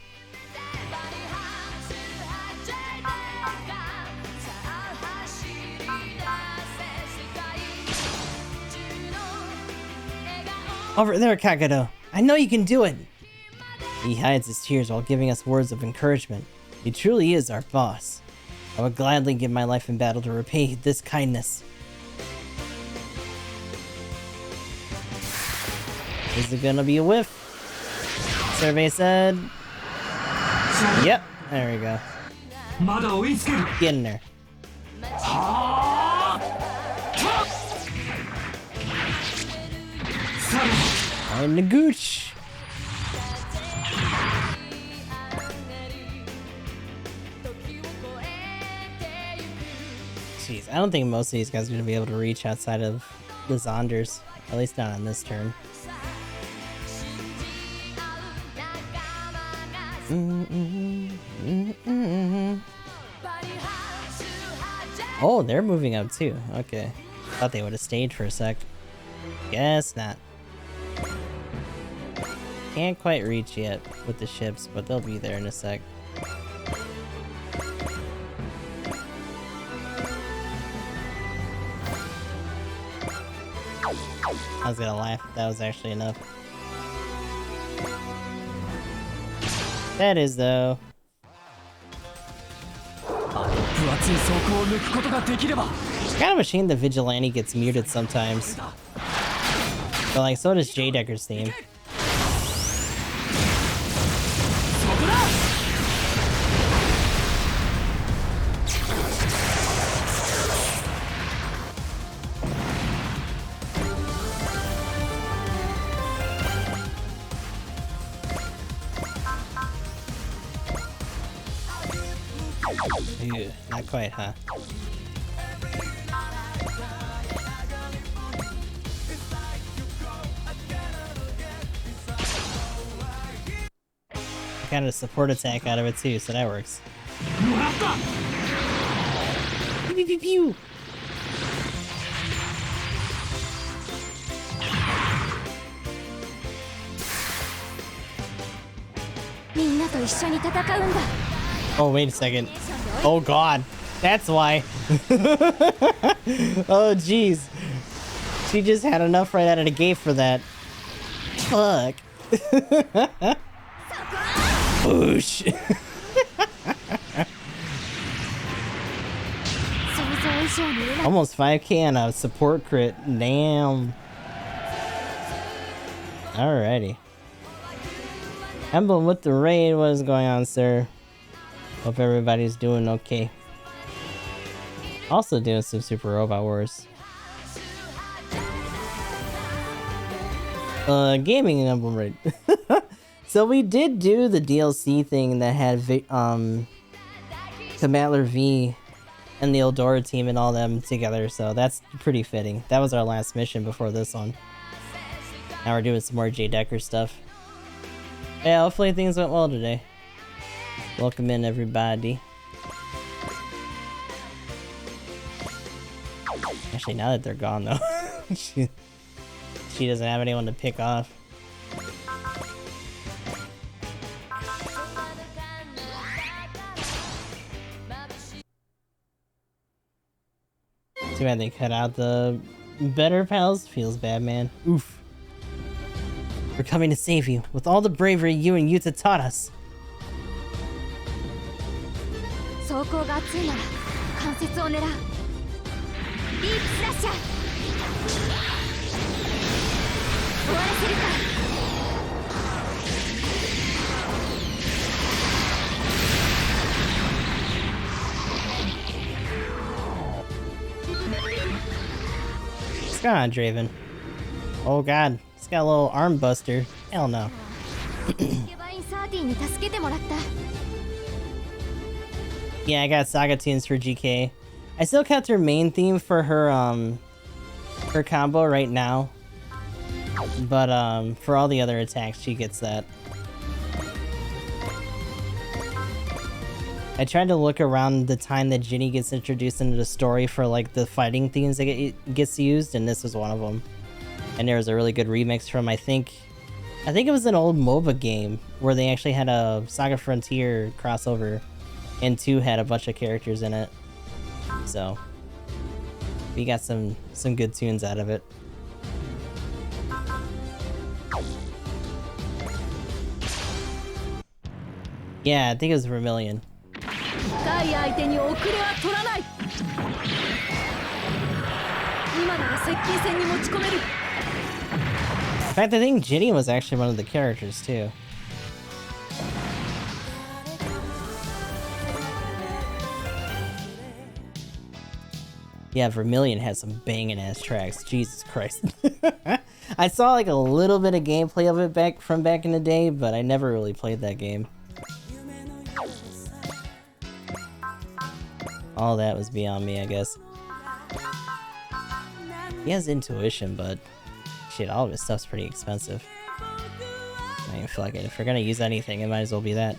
Over there, Kagado. I know you can do it! He hides his tears while giving us words of encouragement. He truly is our boss. I would gladly give my life in battle to repay this kindness. Is it gonna be a whiff? Survey said... Yep, there we go. まだ追いつける。 Get in there. And the gooch! Jeez, I don't think most of these guys are going to be able to reach outside of the Zonders. At least not on this turn. Oh, they're moving up too. Okay. Thought they would have stayed for a sec. Guess not. Can't quite reach yet with the ships, but they'll be there in a sec. I was gonna laugh if that was actually enough. That is, though. It's kind of a shame the Vigilante gets muted sometimes. But like, so does Jdecker's theme. Ew, not quite, huh? Kind of a support attack out of it too, so that works. Pew, pew, pew, pew. Oh, wait a second. Oh god, that's why. Oh jeez. She just had enough right out of the gate for that. Fuck. Boosh. Almost 5k on a support crit. Damn. Alrighty. Emblem with the raid. What is going on, sir? Hope everybody's doing okay. Also doing some Super Robot Wars. Gaming and Emblem raid. So we did do the DLC thing that had Commander V and the Eldora team and all them together, so that's pretty fitting. That was our last mission before this one. Now we're doing some more Jdecker stuff. Yeah, hopefully things went well today. Welcome in, everybody. Actually, now that they're gone, though, she doesn't have anyone to pick off. Too bad they cut out the better pals. Feels bad, man. Oof. We're coming to save you with all the bravery you and Yuta taught us. What's going on, Draven? Oh god, he's got a little arm buster. Hell no. Yeah, I got Saga tunes for GK. I still kept her main theme for her combo right now. But for all the other attacks, she gets that. I tried to look around the time that Ginny gets introduced into the story for like the fighting themes that gets used, and this was one of them. And there was a really good remix from I think it was an old MOBA game where they actually had a Saga Frontier crossover, and 2 had a bunch of characters in it. So we got some good tunes out of it. Yeah, I think it was Vermilion. In fact, I think Ginny was actually one of the characters too. Yeah, Vermilion has some banging ass tracks. Jesus Christ. I saw like a little bit of gameplay of it back in the day, but I never really played that game. All that was beyond me, I guess. He has intuition, but shit, all of his stuff's pretty expensive. I mean, fuck it. If we're gonna use anything, it might as well be that.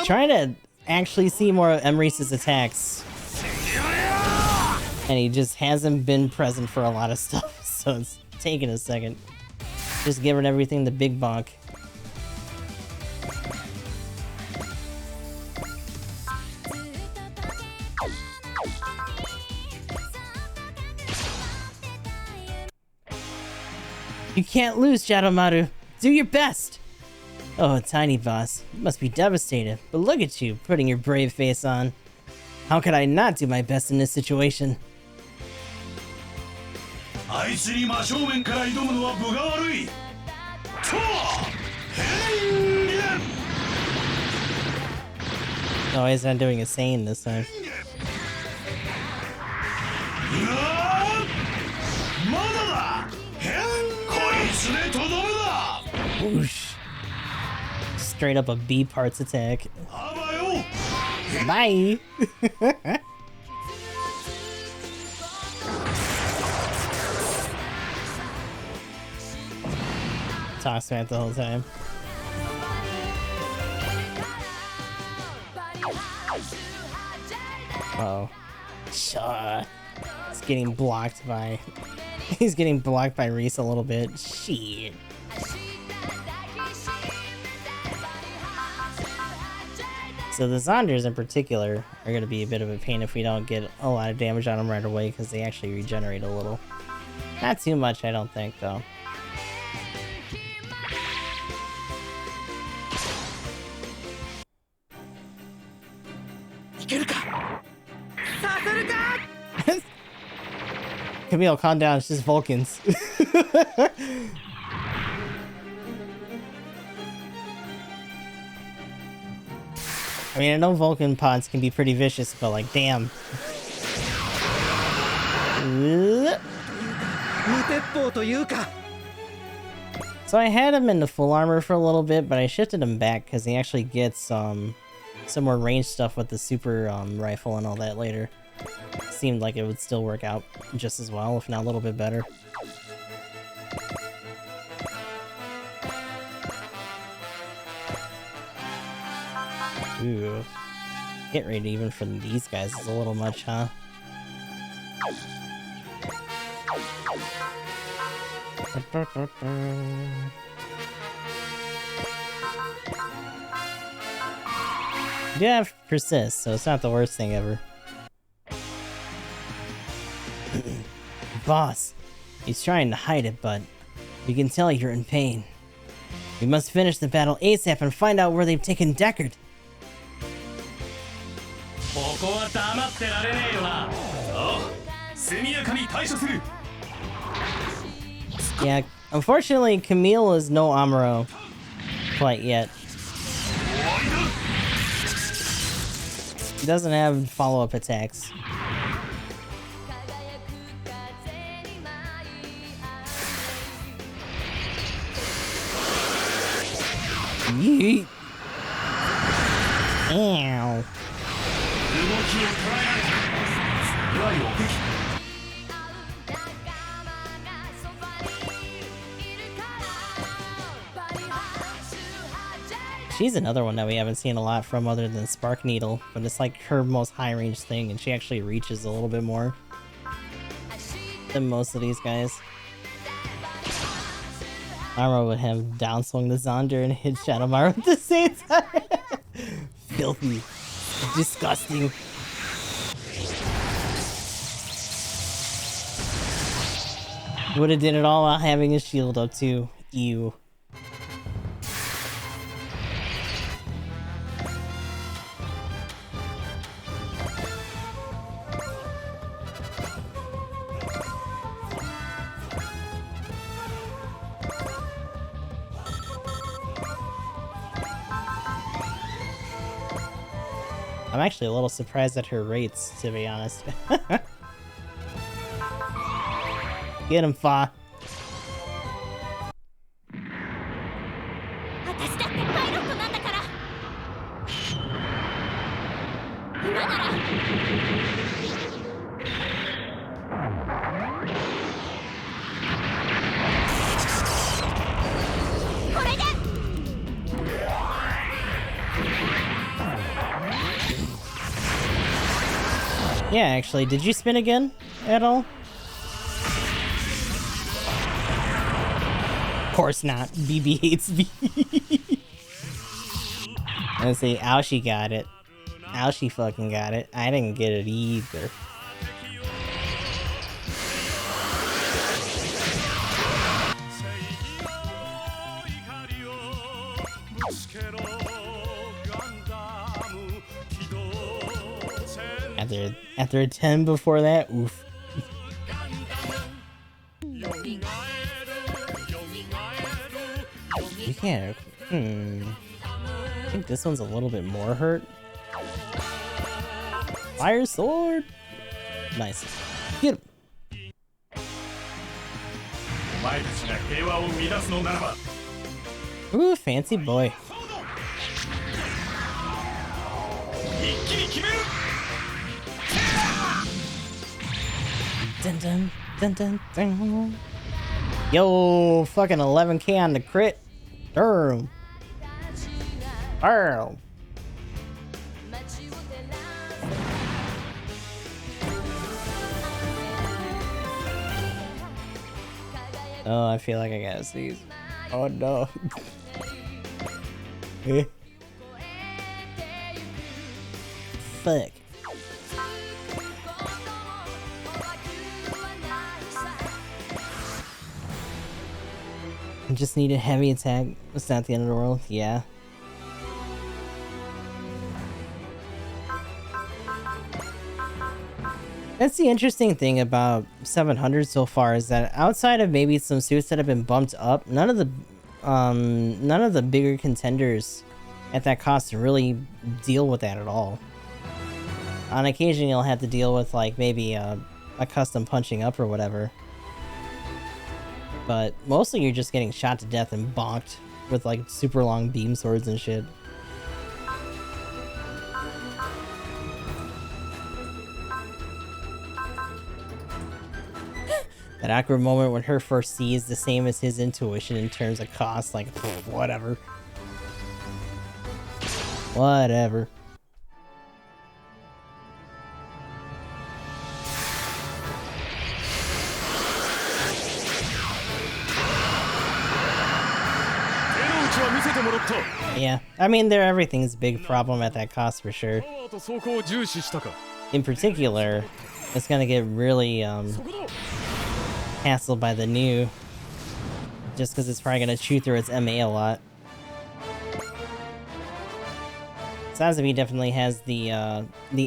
Trying to actually see more of Emreis's attacks. And he just hasn't been present for a lot of stuff, so it's taking a second. Just giving everything the big bonk. You can't lose, Shadowmaru. Do your best! Oh, tiny boss. You must be devastated, but look at you, putting your brave face on. How could I not do my best in this situation? Oh, he's not doing a Sane this time. Whoosh. Straight up a B parts attack. Bye! Talk smack the whole time. Oh. He's getting blocked by... He's getting blocked by Reese a little bit. Shit. So the Zonders in particular are going to be a bit of a pain if we don't get a lot of damage on them right away, because they actually regenerate a little. Not too much, I don't think, though. Camille, calm down, it's just Vulcans. I mean, I know Vulcan pods can be pretty vicious, but like, damn. So I had him in the full armor for a little bit, but I shifted him back because he actually gets some more ranged stuff with the super rifle and all that later. Seemed like it would still work out just as well, if not a little bit better. Ooh. Hit rate even for these guys is a little much, huh? You do have persist, so it's not the worst thing ever. Boss, he's trying to hide it, but we can tell you're in pain. We must finish the battle ASAP and find out where they've taken Deckard. Yeah, unfortunately, Camille is no Amuro quite yet. He doesn't have follow-up attacks. Yeet. Ow. She's another one that we haven't seen a lot from other than Spark Needle, but it's like her most high range thing, and she actually reaches a little bit more than most of these guys. Arma would have downswung the Zonder and hit Shadowmar at the same time. Filthy. Disgusting. Would have did it all while having his shield up too. Ew. I'm actually a little surprised at her rates, to be honest. Get him, Fa. Yeah, actually, did you spin again at all? Of course not. BB hates me. Let's see, Aoshi got it. Aoshi fucking got it. I didn't get it either. After a 10 before that, oof. You can't. I think this one's a little bit more hurt. Fire sword! Nice. Get him! Ooh, fancy boy. Dun dun dun dun dun. Yo, fucking 11k on the crit. Damn. Damn. Oh, I feel like I gotta sneeze. Oh no. Fuck. Just need a heavy attack. It's not the end of the world. Yeah. That's the interesting thing about 700 so far, is that outside of maybe some suits that have been bumped up, none of the bigger contenders at that cost really deal with that at all. On occasion, you'll have to deal with like maybe a custom punching up or whatever. But mostly you're just getting shot to death and bonked with like super long beam swords and shit. That awkward moment when her first C is the same as his intuition in terms of cost, like, whatever. Whatever. Yeah, I mean, everything's a big problem at that cost for sure. In particular, it's gonna get really hassled by the new, just because it's probably gonna chew through its MA a lot. Sounds like he definitely has the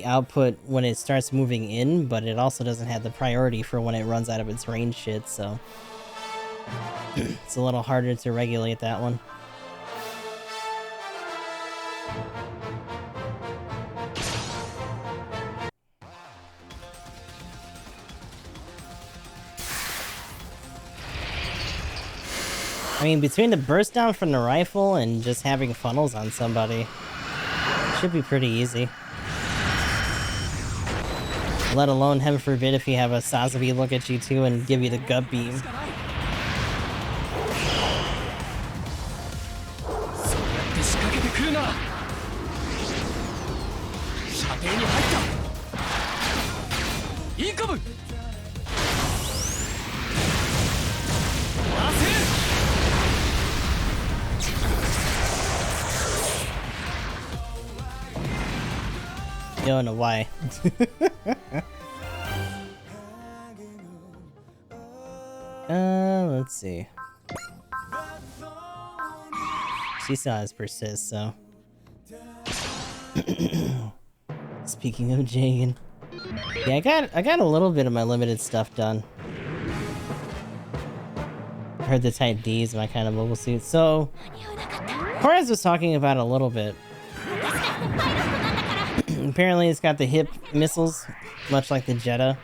output when it starts moving in, but it also doesn't have the priority for when it runs out of its range shit, so it's a little harder to regulate that one. I mean, between the burst down from the rifle and just having funnels on somebody, should be pretty easy. Let alone, heaven forbid, if you have a Sazabi look at you too and give you the gut beam. Don't know why. Let's see. She still has persist, so. Speaking of Jagan. Yeah, I got a little bit of my limited stuff done. I heard the Type D is my kind of mobile suit. So Horace was talking about it a little bit. Apparently it's got the hip missiles, much like the Jetta.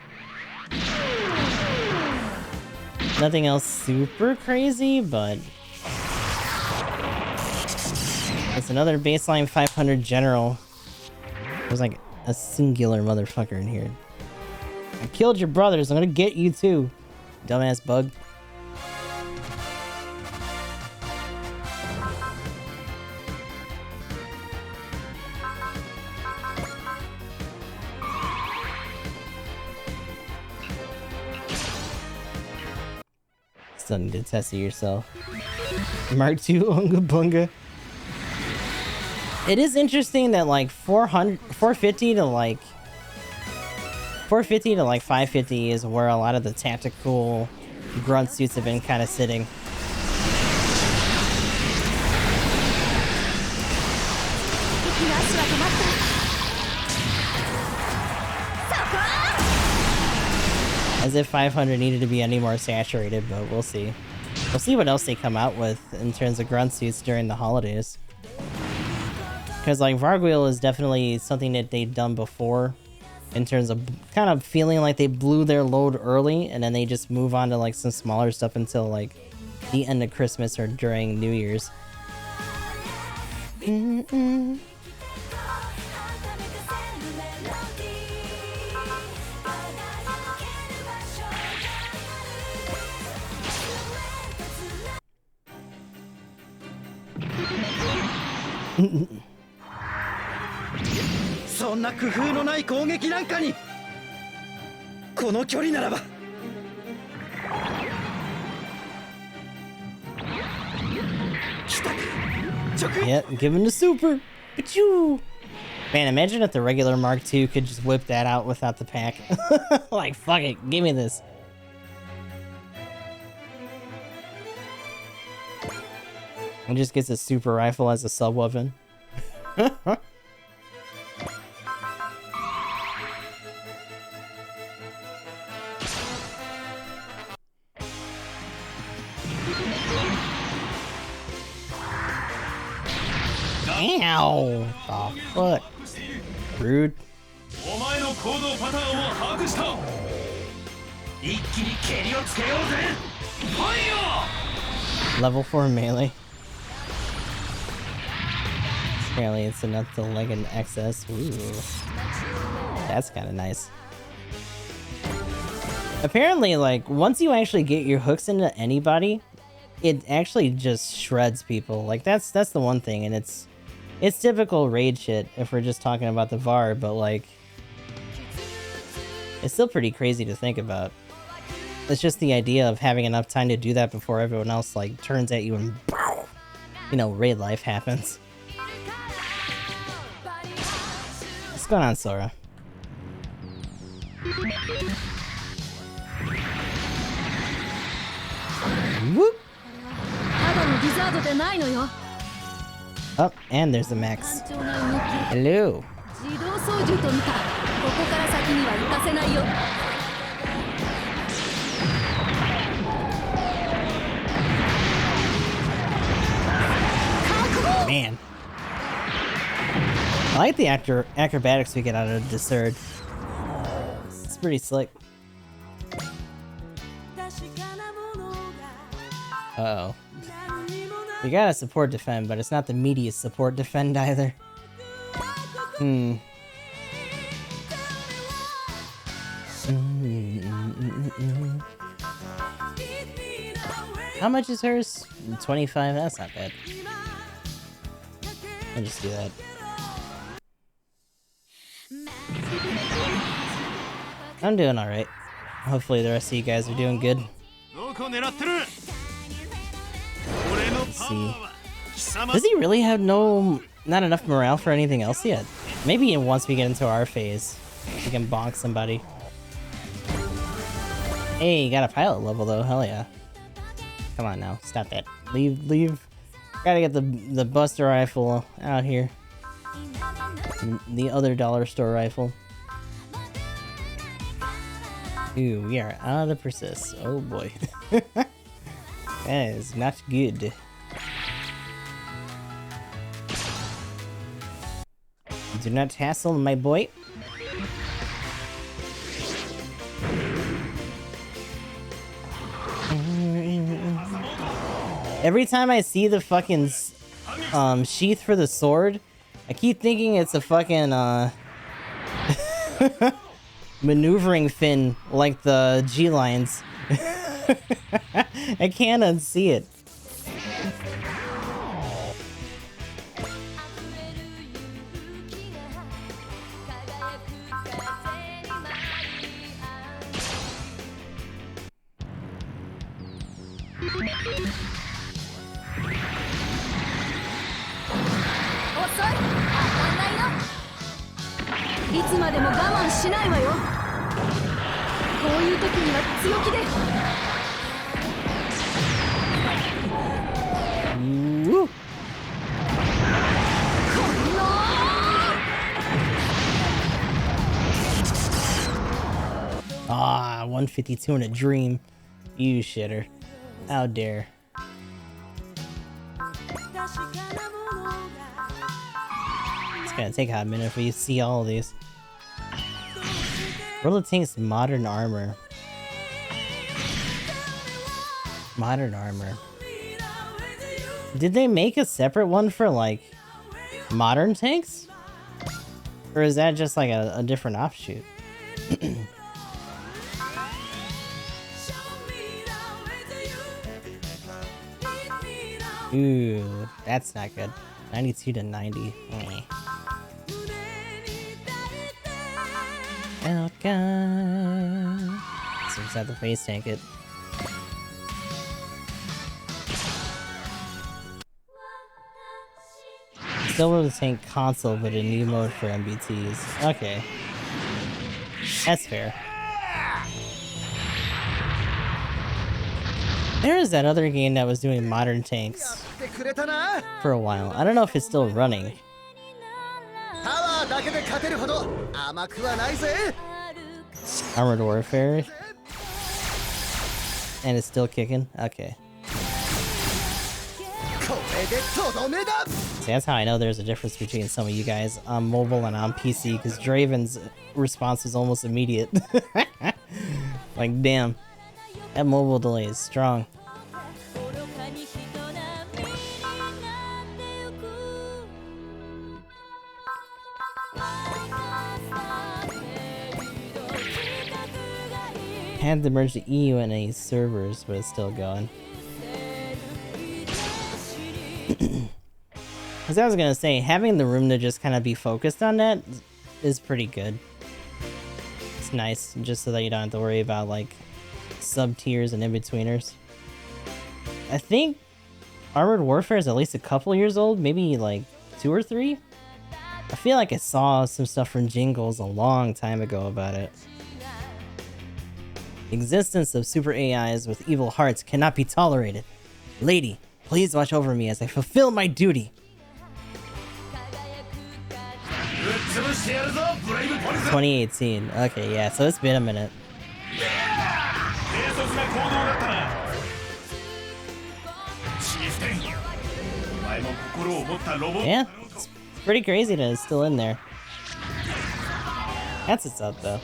Nothing else super crazy, but it's another baseline 500 general. There's like a singular motherfucker in here. I killed your brothers, I'm gonna get you too, dumbass bug. Something to test it yourself. Mark II Unga Bunga. It is interesting that like 450 to like 550 is where a lot of the tactical grunt suits have been kind of sitting. As if 500 needed to be any more saturated, but we'll see. We'll see what else they come out with in terms of grunt suits during the holidays. Because like Varguil is definitely something that they've done before in terms of kind of feeling like they blew their load early and then they just move on to like some smaller stuff until like the end of Christmas or during New Year's. Yep, give him the super. Achoo! Man, imagine if the regular Mark II could just whip that out without the pack. Like, fuck it, give me this. And just gets a super rifle as a sub weapon. Ow! Oh, fuck. Rude. Level 4 melee. Apparently it's enough to like an XS. Ooh. That's kind of nice. Apparently, like, once you actually get your hooks into anybody, it actually just shreds people. Like, that's the one thing, and it's typical raid shit if we're just talking about the VAR, but like, it's still pretty crazy to think about. It's just the idea of having enough time to do that before everyone else like turns at you and, you know, raid life happens. What's going on, Sora? Whoop! Oh, and there's the max. Hello. Man. I like the acrobatics we get out of Desert. It's pretty slick. Uh-oh. You gotta support defend, but it's not the meatiest support defend either. How much is hers? 25? That's not bad. I'll just do that. I'm doing alright. Hopefully the rest of you guys are doing good. Let's see. Does he really have not enough morale for anything else yet? Maybe once we get into our phase, we can bonk somebody. Hey, you got a pilot level though, hell yeah. Come on now, stop that. Leave. Gotta get the Buster rifle out here. The other dollar store rifle. Ooh, we are out of persist. Oh boy. That is not good. Do not hassle my boy. Every time I see the fucking sheath for the sword, I keep thinking it's a fucking maneuvering fin like the G-lines. I can't unsee it. Woo. Ah, 152 in a dream. You shitter. How dare. It's gonna take a minute for you to see all of these. World of Tanks modern armor. Modern armor. Did they make a separate one for like modern tanks? Or is that just like a different offshoot? Ooh, that's not good. 92 to 90. Outgun. So just have to face tank it. Still able to tank console, but a new mode for MBTs. Okay. That's fair. There is that other game that was doing modern tanks for a while. I don't know if it's still running. Armored Warfare. And it's still kicking? Okay. See, that's how I know there's a difference between some of you guys on mobile and on PC, because Draven's response was almost immediate. Like, damn. That mobile delay is strong. Had to merge the EU and A servers, but it's still going. As I was gonna say, having the room to just kind of be focused on that is pretty good. It's nice, just so that you don't have to worry about like sub-tiers and in-betweeners. I think Armored Warfare is at least a couple years old, maybe like 2 or 3. I feel like I saw some stuff from Jingles a long time ago about it. The existence of super AIs with evil hearts cannot be tolerated. Lady, please watch over me as I fulfill my duty. 2018. Okay, yeah, so it's been a minute. Yeah, it's pretty crazy that it's still in there. That's what's up, though.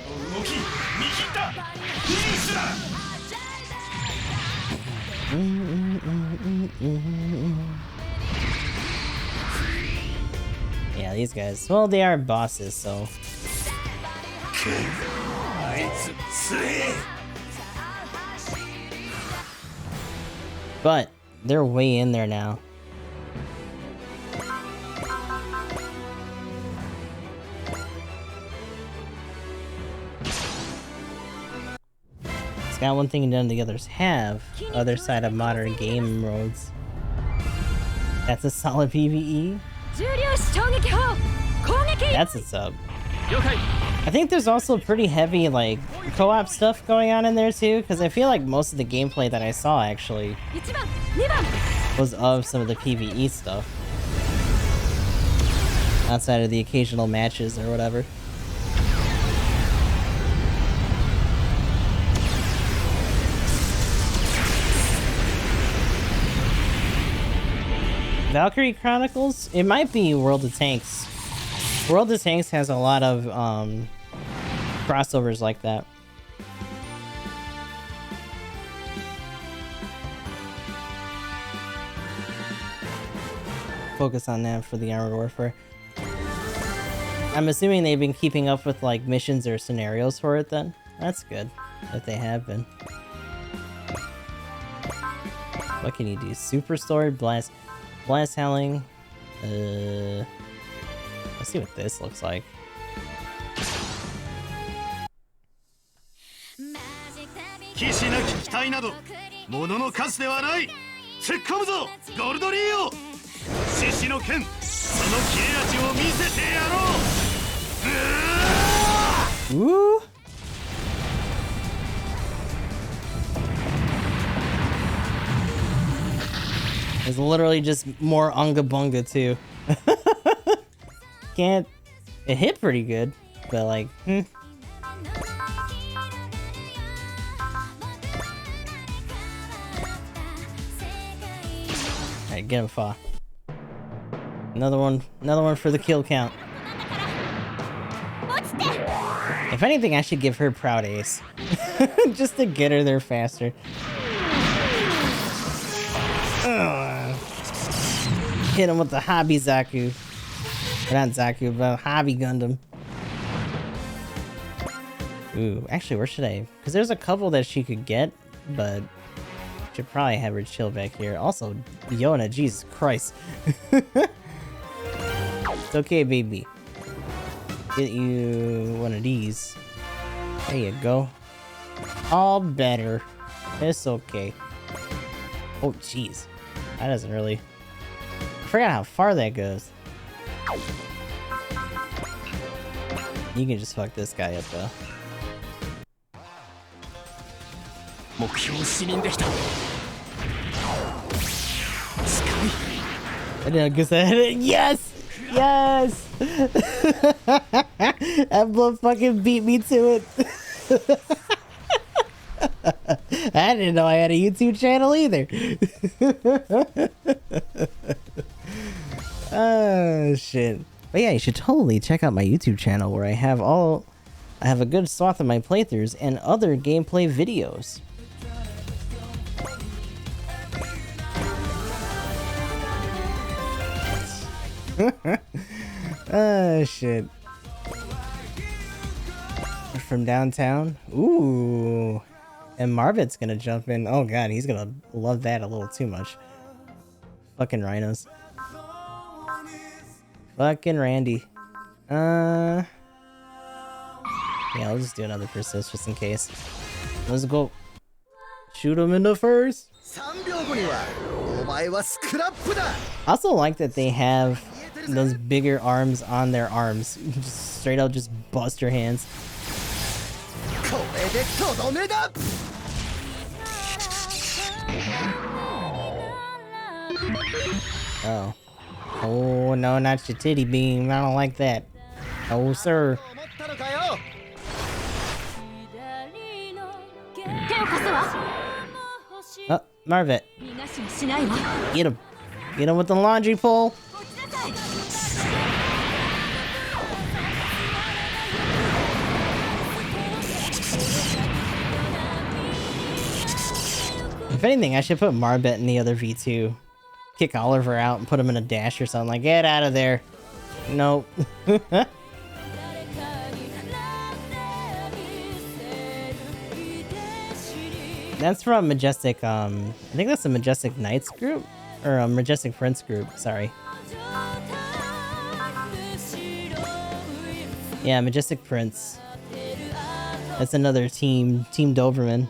Yeah, these guys. Well, they are bosses, so. But they're way in there now. It's got one thing none of the others have. Other side of modern game modes. That's a solid PvE. That's a sub. I think there's also pretty heavy like co-op stuff going on in there too, because I feel like most of the gameplay that I saw actually was of some of the PvE stuff. Outside of the occasional matches or whatever. Valkyrie Chronicles? It might be World of Tanks. World of Tanks has a lot of crossovers like that. Focus on that for the Armored Warfare. I'm assuming they've been keeping up with like missions or scenarios for it then. That's good if they have been. What can you do? Super Sword, Blast Howling. Let's see what this looks like. Woo! It's literally just more Unga Bunga too. Can't. It hit pretty good, but like, Alright, get him, Fa. Another one for the kill count. If anything, I should give her Proud Ace. Just to get her there faster. Hit him with the Hobby Zaku. Or not Zaku, but Hobby Gundam. Ooh, actually, where should I? Because there's a couple that she could get, but should probably have her chill back here. Also, Yona, Jesus Christ. It's okay, baby. Get you one of these. There you go. All better. It's okay. Oh, jeez. That doesn't really... I forgot how far that goes. You can just fuck this guy up, though. I didn't guess I hit it. Yes! Yes! That blood fucking beat me to it. I didn't know I had a YouTube channel either. Oh shit. But yeah, you should totally check out my YouTube channel where I have a good swath of my playthroughs and other gameplay videos. Oh shit. From downtown? Ooh. And Marvit's gonna jump in. Oh god, he's gonna love that a little too much. Fucking rhinos. Fucking Randy. Yeah, I'll just do another persist just in case. Let's go. Shoot him in the first. I also like that they have those bigger arms on their arms. Just straight out just bust your hands. Oh. Oh no, not your titty beam. I don't like that. Oh sir. Oh, Marvit. Get him. Get him with the laundry pole. If anything, I should put Marbet in the other V2. kick Oliver out and put him in a dash or something. Like, get out of there. Nope. That's from Majestic, I think that's the Majestic Knights group? Or a Majestic Prince group, sorry. Yeah, Majestic Prince. That's another team, Team Doberman.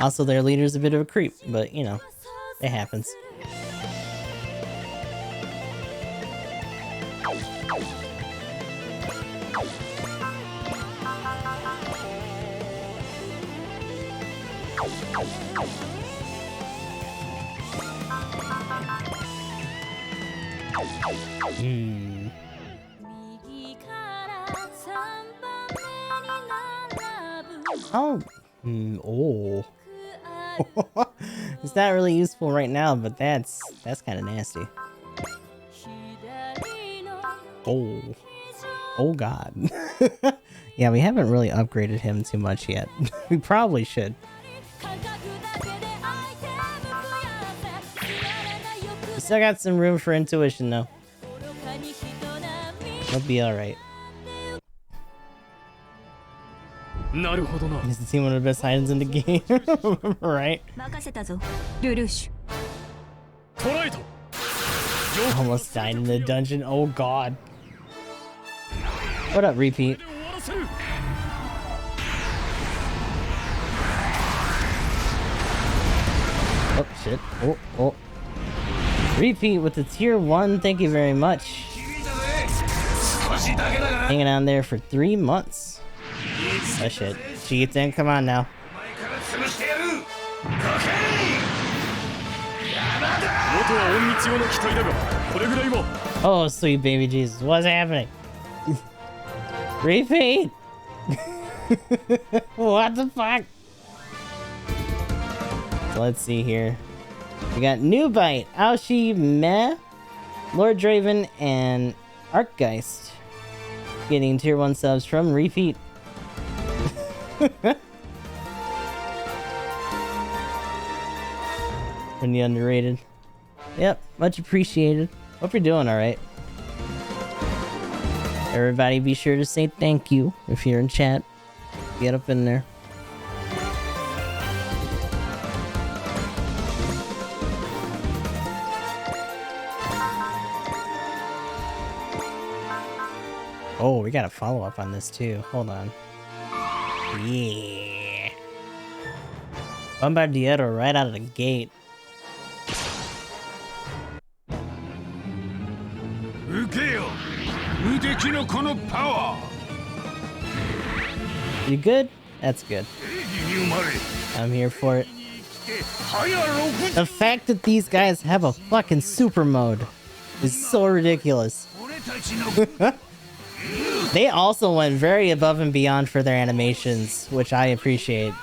Also, their leader's a bit of a creep, but you know, it happens. Oh. Oh. It's not really useful right now, but that's kind of nasty. Oh. Oh god. Yeah, we haven't really upgraded him too much yet. We probably should. We still got some room for intuition though. We'll be alright. He's the team one of the best items in the game, right? Almost died in the dungeon. Oh god. What up, Repeat? Oh shit. Oh, oh. Repeat with the tier 1, thank you very much. Hanging on there for 3 months. Oh shit. She gets in, come on now. Oh sweet baby Jesus, what's happening? Repeat! What the fuck? So let's see here. We got New Bite, Aoshi, Meh, Lord Draven, and Arcgeist getting tier 1 subs from Repeat. Pretty underrated. Yep, much appreciated. Hope you're doing alright. Everybody be sure to say thank you if you're in chat. Get up in there. Oh, we got a follow-up on this too. Hold on. Yeah. Bombardiero right out of the gate. You good? That's good. I'm here for it. The fact that these guys have a fucking super mode is so ridiculous. They also went very above and beyond for their animations, which I appreciate.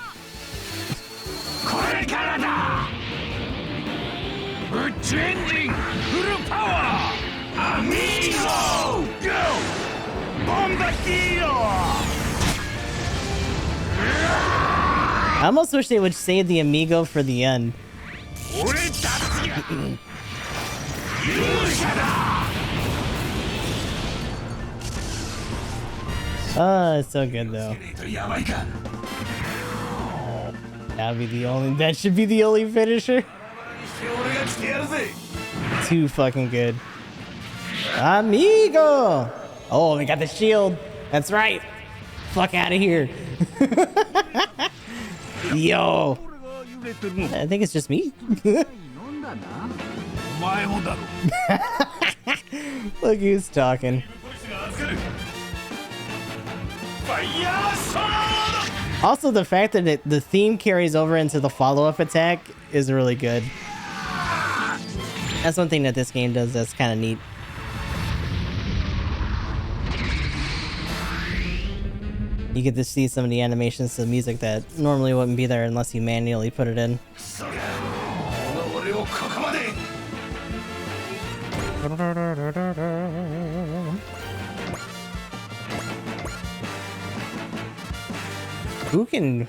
I almost wish they would save the amigo for the end. Oh, it's so good though. That'd be the only. That should be the only finisher. Too fucking good. Amigo! Oh, we got the shield. That's right. Fuck out of here. Yo. I think it's just me. Look who's talking. Also, the fact that the theme carries over into the follow-up attack is really good. That's one thing that this game does that's kind of neat. You get to see some of the animations to the music that normally wouldn't be there unless you manually put it in. Who can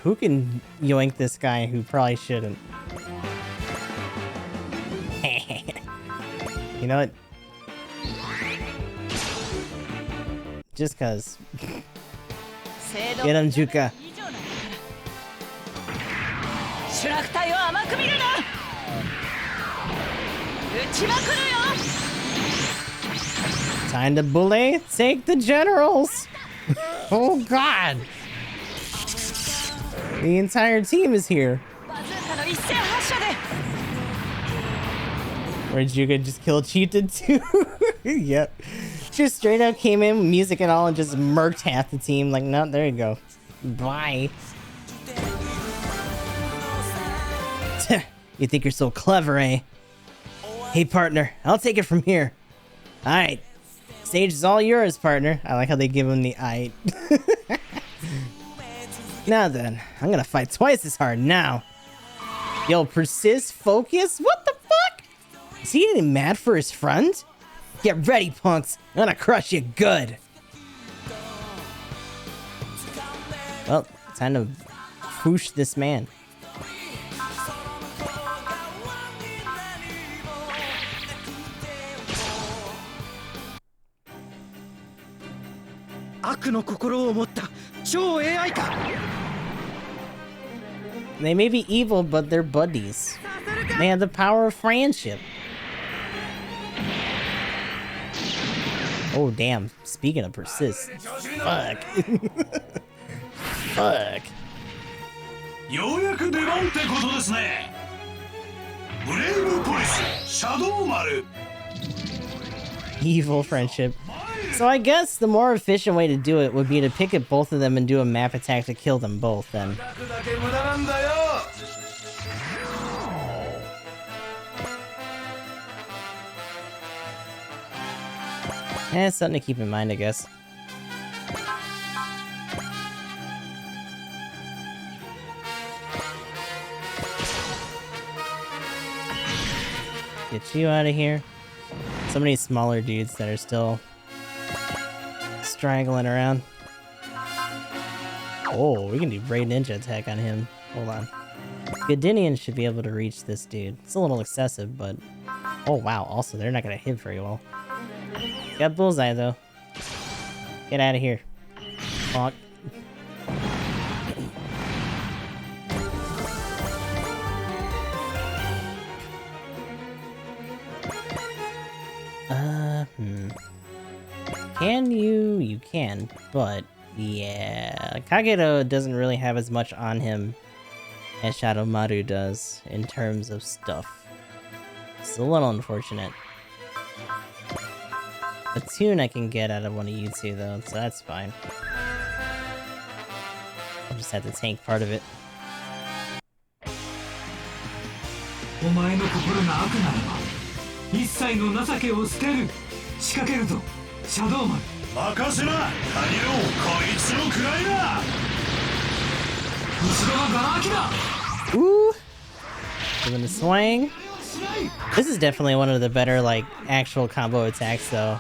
yoink this guy who probably shouldn't? You know what? Just cause. Get him, Juka. Time to bully. Take the generals. Oh god. The entire team is here. Where Juga just killed Cheetah too. Yep. Just straight up came in with music and all and just murked half the team. Like, no, there you go. Bye. You think you're so clever, eh? Hey, partner, I'll take it from here. Alright. Stage is all yours, partner. I like how they give him the aight. Now then, I'm gonna fight twice as hard now. Yo, persist, focus? What the fuck? Is he getting mad for his friend? Get ready, punks. I'm gonna crush you good. Well, time to whoosh this man. They may be evil, but they're buddies. They have the power of friendship. Oh, damn. Speaking of persist. Fuck. Fuck. Evil friendship. So I guess the more efficient way to do it would be to pick at both of them and do a map attack to kill them both then. It's something to keep in mind, I guess. Get you out of here. So many smaller dudes that are still strangling around. Oh, we can do Braid Ninja attack on him. Hold on. Godinian should be able to reach this dude. It's a little excessive, but... Oh, wow. Also, they're not going to hit very well. Got Bullseye, though. Get out of here. Bonk. Can you? You can, but yeah. Kageto doesn't really have as much on him as Shadow Maru does in terms of stuff. It's a little unfortunate. A tune I can get out of one of you two, though, so that's fine. I'll just have to tank part of it. Ooh! Giving the swing. This is definitely one of the better, like, actual combo attacks, though.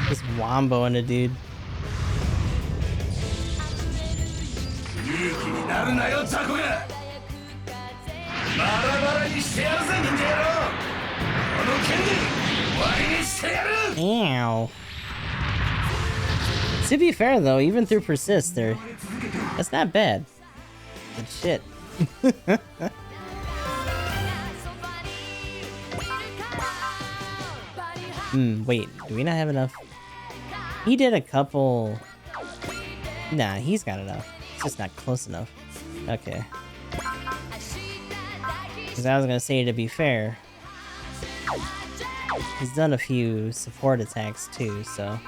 Just womboing a dude. Ow. To be fair, though, even through persist, that's not bad. But shit. Wait, do we not have enough? He did a couple... Nah, he's got enough. It's just not close enough. Okay. Because I was gonna say, to be fair, he's done a few support attacks too, so...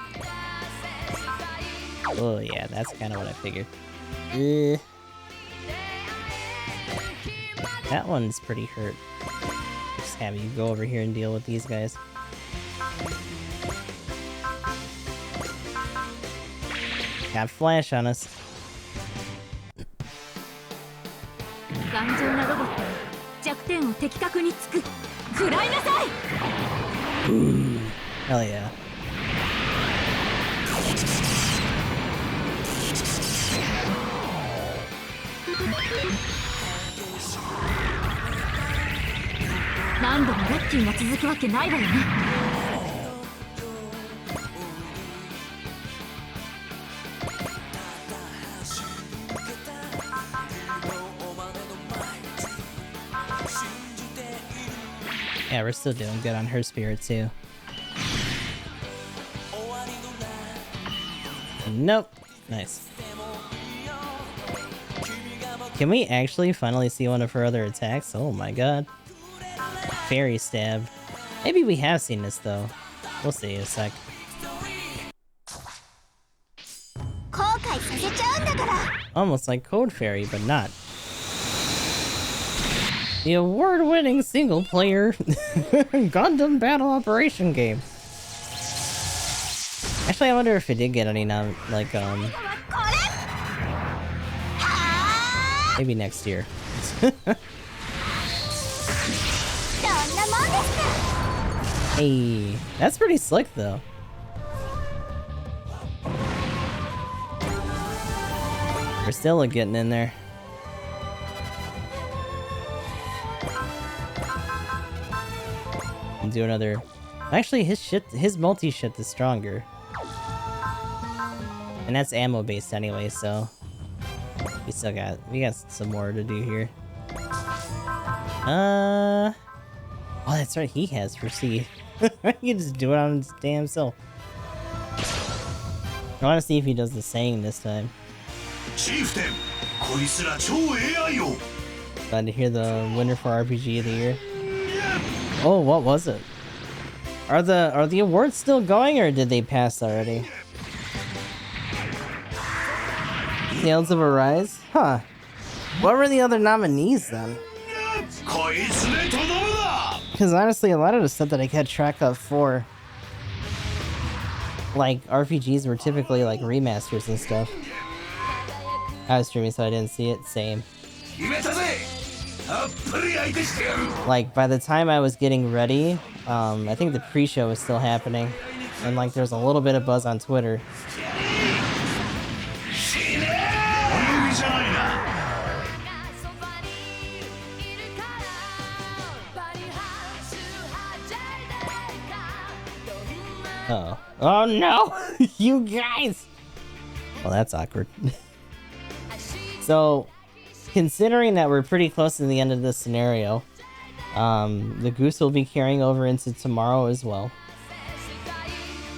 Oh yeah, that's kind of what I figured. That one's pretty hurt. Just have you go over here and deal with these guys. Got flash on us. Ooh, hell yeah. 何度もラッキーが続くわけないわよね。Yeah, we're still doing good on her spirit too. Nope. Nice. Can we actually finally see one of her other attacks? Oh my god. Fairy stab. Maybe we have seen this though. We'll see in a sec. Almost like Code Fairy, but not. The award-winning single-player Gundam Battle Operation game. Actually, I wonder if it did get any like maybe next year. Hey, that's pretty slick though. We're still getting in there. And do another. Actually, his multi-shit is stronger. And that's ammo based anyway, so we got some more to do here. Oh, that's right, he has for C. He can just do it on his damn self. I want to see if he does the saying this time. Chieftain, Glad to hear the winner for RPG of the year. Oh, what was it? Are the awards still going, or did they pass already? Tales of Arise? Huh. What were the other nominees then? Because honestly, a lot of the stuff that I kept track of for like RPGs were typically like remasters and stuff. I was streaming, so I didn't see it. Same. Like by the time I was getting ready, I think the pre-show was still happening, and like there's a little bit of buzz on Twitter. Uh-oh. Oh no! You guys! Well, that's awkward. So, considering that we're pretty close to the end of this scenario, the goose will be carrying over into tomorrow as well.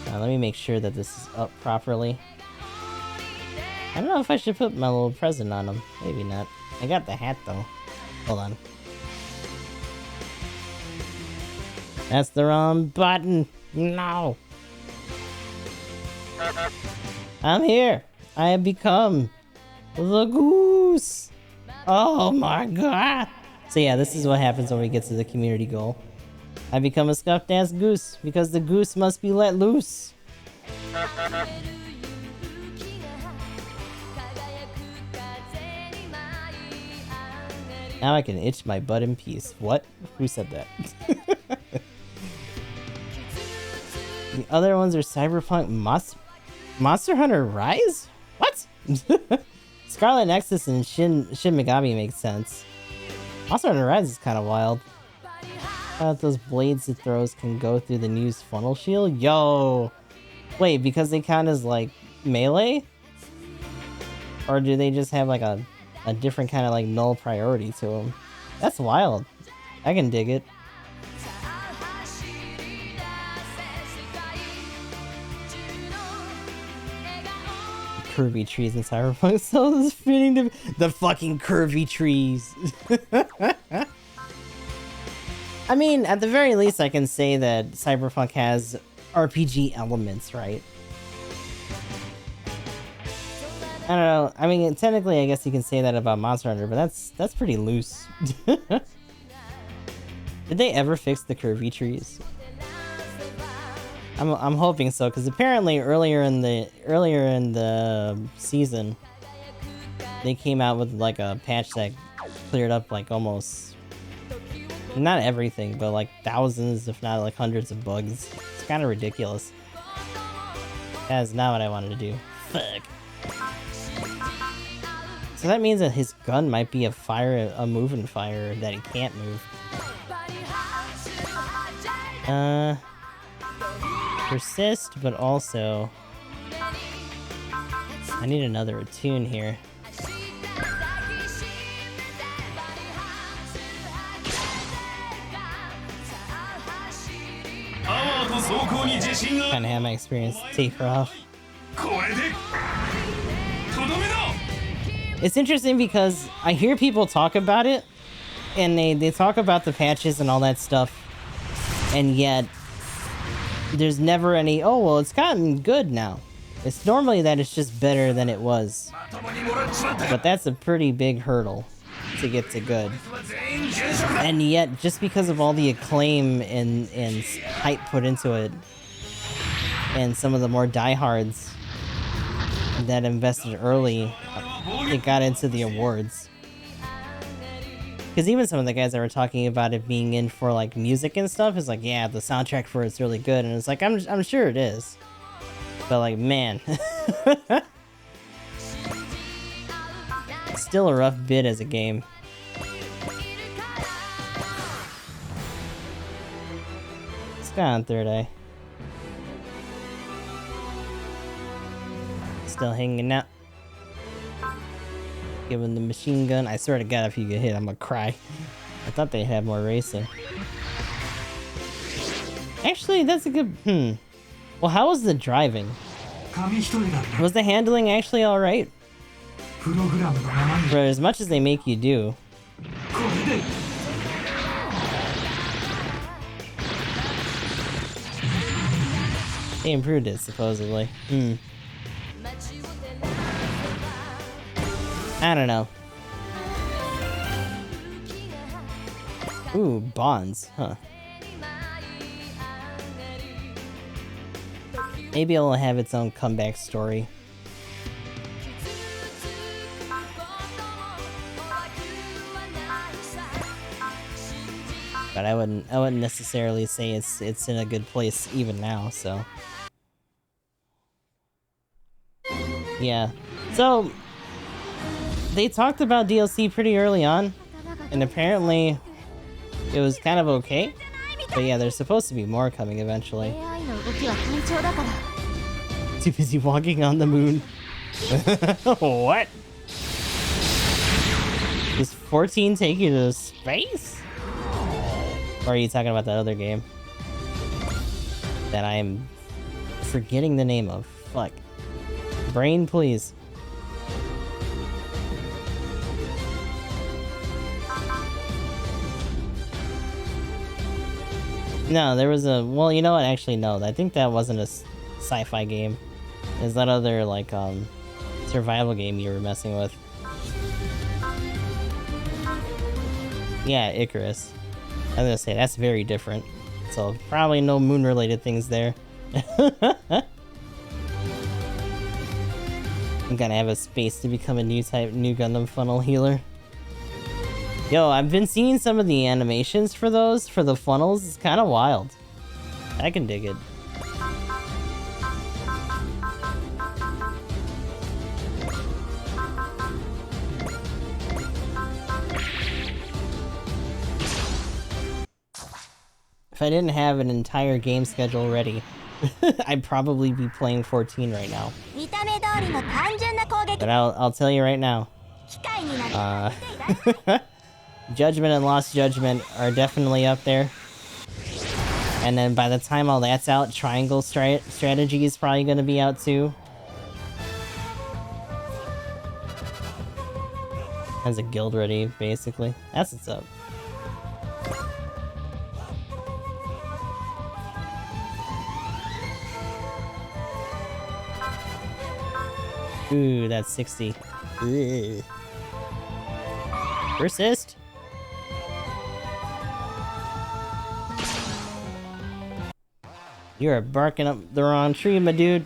Let me make sure that this is up properly. I don't know if I should put my little present on him. Maybe not. I got the hat though. Hold on. That's the wrong button. No. I'm here. I have become the goose. Oh my god. So yeah, this is what happens when we get to the community goal. I become a scuffed ass goose because the goose must be let loose. Now I can itch my butt in peace. What? Who said that? The other ones are Cyberpunk Monster Hunter Rise? What? Scarlet Nexus and Shin Megami makes sense. Monster Hunter Rise is kind of wild. Those blades it throws can go through the news funnel shield? Yo! Wait, because they count as like melee? Or do they just have like a different kind of like null priority to them? That's wild. I can dig it. Curvy trees in Cyberpunk, so it's fitting to the fucking curvy trees. I mean, at the very least, I can say that Cyberpunk has RPG elements, right? I don't know. I mean, technically, I guess you can say that about Monster Hunter, but that's pretty loose. Did they ever fix the curvy trees? I'm hoping so, because apparently earlier in the season, they came out with like a patch that cleared up like almost, not everything, but like thousands, if not like hundreds of bugs. It's kind of ridiculous. That is not what I wanted to do. Fuck. So that means that his gun might be a moving fire that he can't move. Persist, but also I need another attune here. Kinda have my experience taper off. It's interesting because I hear people talk about it, and they talk about the patches and all that stuff, and yet there's never any, oh, well, it's gotten good now. It's normally that it's just better than it was. But that's a pretty big hurdle to get to good. And yet, just because of all the acclaim and hype put into it, and some of the more diehards that invested early, it got into the awards. Because even some of the guys that were talking about it being in for like music and stuff is like, yeah, the soundtrack for it's really good, and it's like, I'm sure it is, but like, man, still a rough bit as a game. Let's go on third eye. Still hanging out. Given the machine gun. I swear to God, if you get hit, I'm gonna cry. I thought they had more racing. Actually, that's a good... Well, how was the driving? Was the handling actually alright? For as much as they make you do. They improved it, supposedly. I don't know. Ooh, bonds, huh. Maybe it'll have its own comeback story. But I wouldn't necessarily say it's in a good place even now, so. Yeah. So they talked about DLC pretty early on, and apparently it was kind of okay. But yeah, there's supposed to be more coming eventually. Too busy walking on the moon. What? Does 14 take you to space? Or are you talking about that other game that I'm forgetting the name of? Fuck. Brain, please. No, there was a... Well, you know what? Actually, no. I think that wasn't a sci-fi game. It was that other, like, survival game you were messing with. Yeah, Icarus. I was gonna say, that's very different. So, probably no moon-related things there. I'm gonna have a space to become a new Gundam funnel healer. Yo, I've been seeing some of the animations for those, for the funnels. It's kind of wild. I can dig it. If I didn't have an entire game schedule ready, I'd probably be playing 14 right now. But I'll tell you right now. Judgment and Lost Judgment are definitely up there. And then by the time all that's out, Triangle Strategy is probably going to be out too. Has a guild ready, basically. That's what's up. Ooh, that's 60. Ugh. Persist. You're barking up the wrong tree, my dude.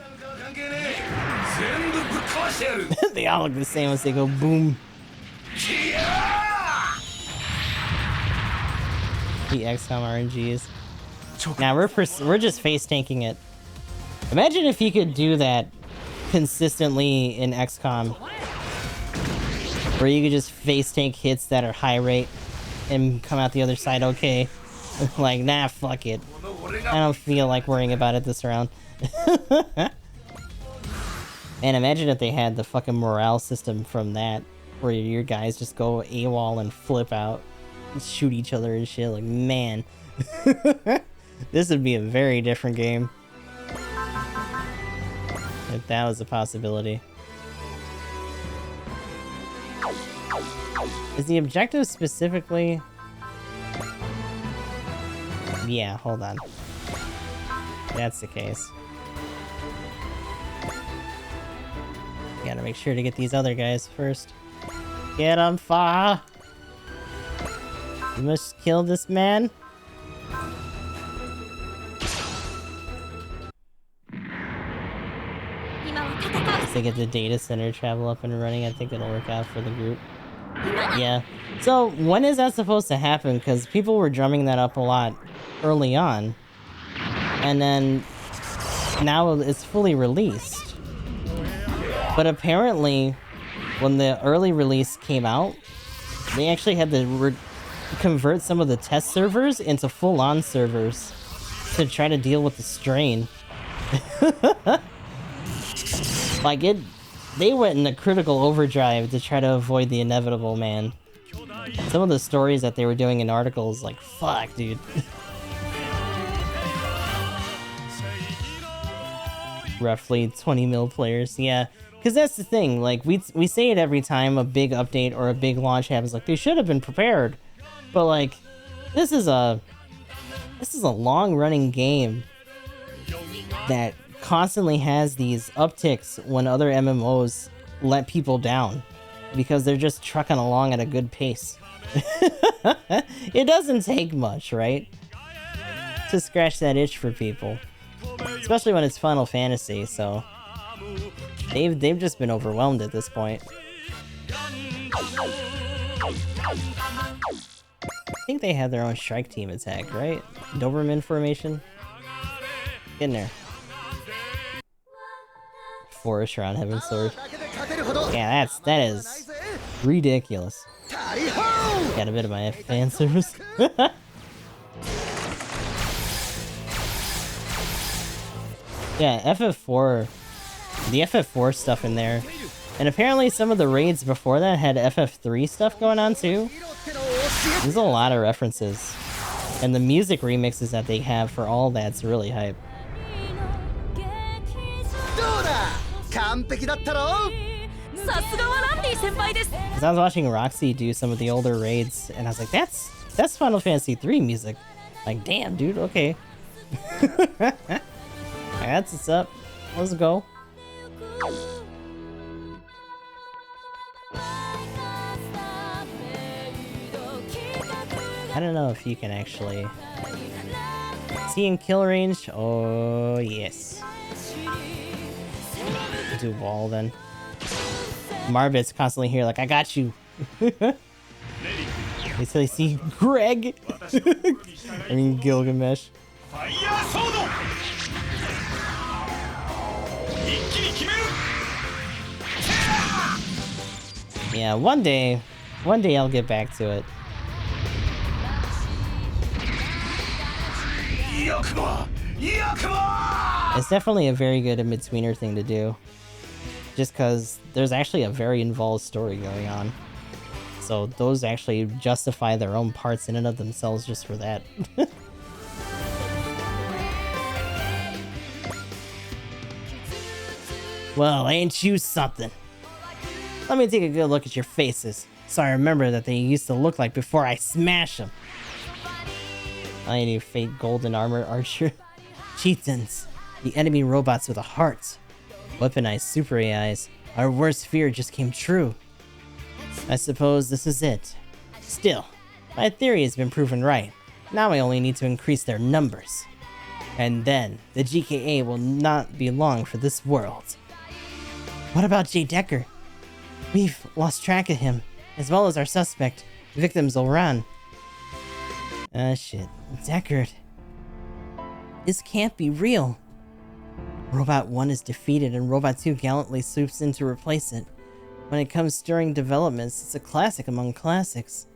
They all look the same once they go boom. The XCOM RNGs. Now we're just face tanking it. Imagine if you could do that consistently in XCOM. Where you could just face tank hits that are high rate and come out the other side okay. Like, nah, fuck it. I don't feel like worrying about it this round. And imagine if they had the fucking morale system from that, where your guys just go AWOL and flip out and shoot each other and shit. Like, man. This would be a very different game. If that was a possibility. Is the objective specifically... Yeah, hold on. That's the case. Gotta make sure to get these other guys first. Get him, Fa! You must kill this man. To get the data center travel up and running, I think it'll work out for the group. Yeah. So, when is that supposed to happen? Because people were drumming that up a lot early on. And then, now it's fully released. But apparently, when the early release came out, they actually had to convert some of the test servers into full-on servers to try to deal with the strain. Like, they went in a critical overdrive to try to avoid the inevitable, man. Some of the stories that they were doing in articles, like, fuck, dude. Roughly 20 mil players, yeah. Because that's the thing, like, we say it every time a big update or a big launch happens, like, they should have been prepared. But, like, this is a long-running game that constantly has these upticks when other MMOs let people down because they're just trucking along at a good pace. It doesn't take much, right? To scratch that itch for people. Especially when it's Final Fantasy, so they've just been overwhelmed at this point. I think they have their own strike team attack, right? Doberman formation? Get in there. Forest around Heaven's Sword. Yeah, that is ridiculous. Got a bit of my fan service. Yeah, FF4, the FF4 stuff in there. And apparently some of the raids before that had FF3 stuff going on too. There's a lot of references. And the music remixes that they have for all that's really hype. Because I was watching Roxy do some of the older raids, and I was like, that's Final Fantasy 3 music. Like, damn, dude, okay. That's what's up. Let's go. I don't know if you can actually see in kill range. Oh, yes. Do wall then. Marbit's constantly here like, I got you. Until I see Greg. I mean Gilgamesh. Yeah, one day I'll get back to it. It's definitely a very good in-betweener thing to do. Just because there's actually a very involved story going on. So those actually justify their own parts in and of themselves just for that. Well, ain't you something? Let me take a good look at your faces, so I remember that they used to look like before I smash them. I need fake golden armor archer. Chieftains, the enemy robots with a heart. Weaponized super AIs. Our worst fear just came true. I suppose this is it. Still, my theory has been proven right. Now I only need to increase their numbers. And then, the GKA will not be long for this world. What about jdecker? We've lost track of him, as well as our suspect, Victim Zolran. Ah, shit. Deckard. This can't be real. Robot 1 is defeated and Robot 2 gallantly swoops in to replace it. When it comes during developments, it's a classic among classics.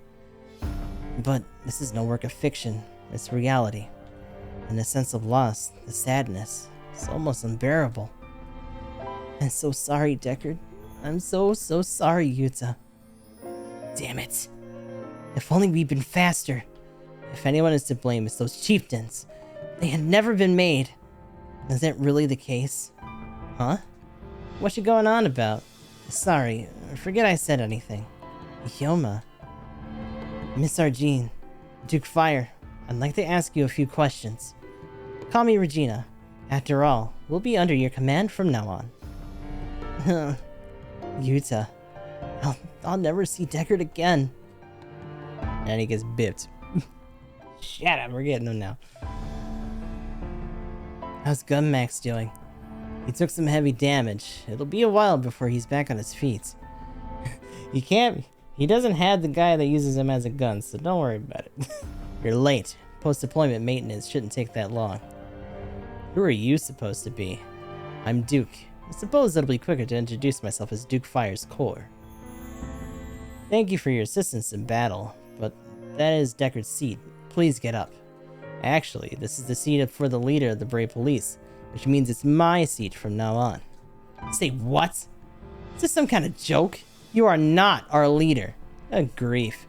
But this is no work of fiction, it's reality. And the sense of loss, the sadness, it's almost unbearable. I'm so sorry, Deckard. I'm so sorry, Yuta. Damn it. If only we'd been faster. If anyone is to blame, it's those chieftains. They had never been made. Is that really the case? Huh? What you going on about? Sorry, forget I said anything. Hyoma. Miss Argene. Duke Fire, I'd like to ask you a few questions. Call me Regina. After all, we'll be under your command from now on. Yuta. I'll never see Deckard again. And he gets bipped. Shut up, we're getting him now. How's Gunmax doing? He took some heavy damage. It'll be a while before he's back on his feet. He doesn't have the guy that uses him as a gun, so don't worry about it. You're late. Post-deployment maintenance shouldn't take that long. Who are you supposed to be? I'm Duke. I suppose it'll be quicker to introduce myself as Duke Fire's core. Thank you for your assistance in battle, but that is Deckard's seat. Please get up. Actually, this is the seat for the leader of the Brave Police, which means it's my seat from now on. Say what? Is this some kind of joke? You are not our leader. Good grief.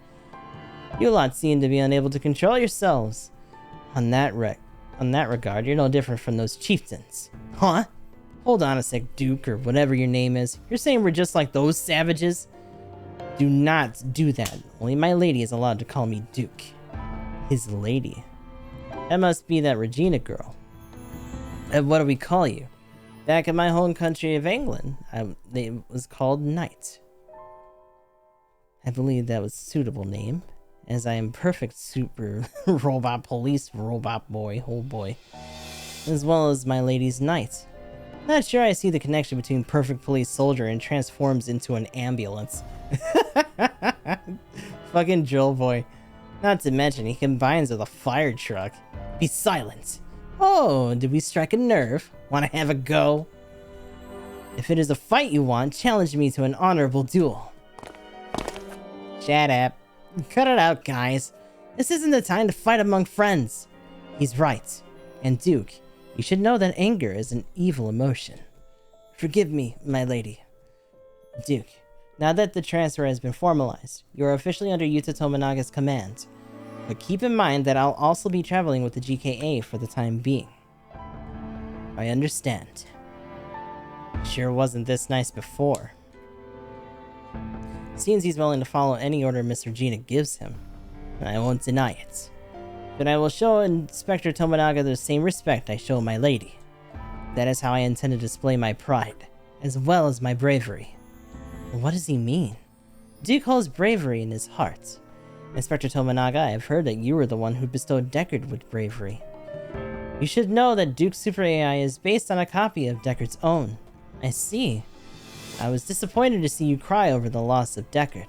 You lot seem to be unable to control yourselves. On that regard, you're no different from those chieftains. Huh? Hold on a sec, Duke, or whatever your name is. You're saying we're just like those savages? Do not do that. Only my lady is allowed to call me Duke. His lady. That must be that Regina girl. And what do we call you? Back in my home country of England, it was called Knight. I believe that was a suitable name, as I am perfect super robot police robot boy, oh boy, as well as my lady's knight. Not sure I see the connection between perfect police soldier and transforms into an ambulance. Fucking Joel boy. Not to mention, he combines with a fire truck. Be silent. Oh, did we strike a nerve? Wanna have a go? If it is a fight you want, challenge me to an honorable duel. Shut up. Cut it out, guys. This isn't the time to fight among friends. He's right. And Duke, you should know that anger is an evil emotion. Forgive me, my lady. Duke, now that the transfer has been formalized, you are officially under Yuta Tomonaga's command. But keep in mind that I'll also be traveling with the GKA for the time being. I understand. Sure wasn't this nice before. Seems he's willing to follow any order Miss Regina gives him. I won't deny it. But I will show Inspector Tomonaga the same respect I show my lady. That is how I intend to display my pride, as well as my bravery. What does he mean? Duke holds bravery in his heart. Inspector Tomonaga, I have heard that you were the one who bestowed Deckard with bravery. You should know that Duke's Super AI is based on a copy of Deckard's own. I see. I was disappointed to see you cry over the loss of Deckard.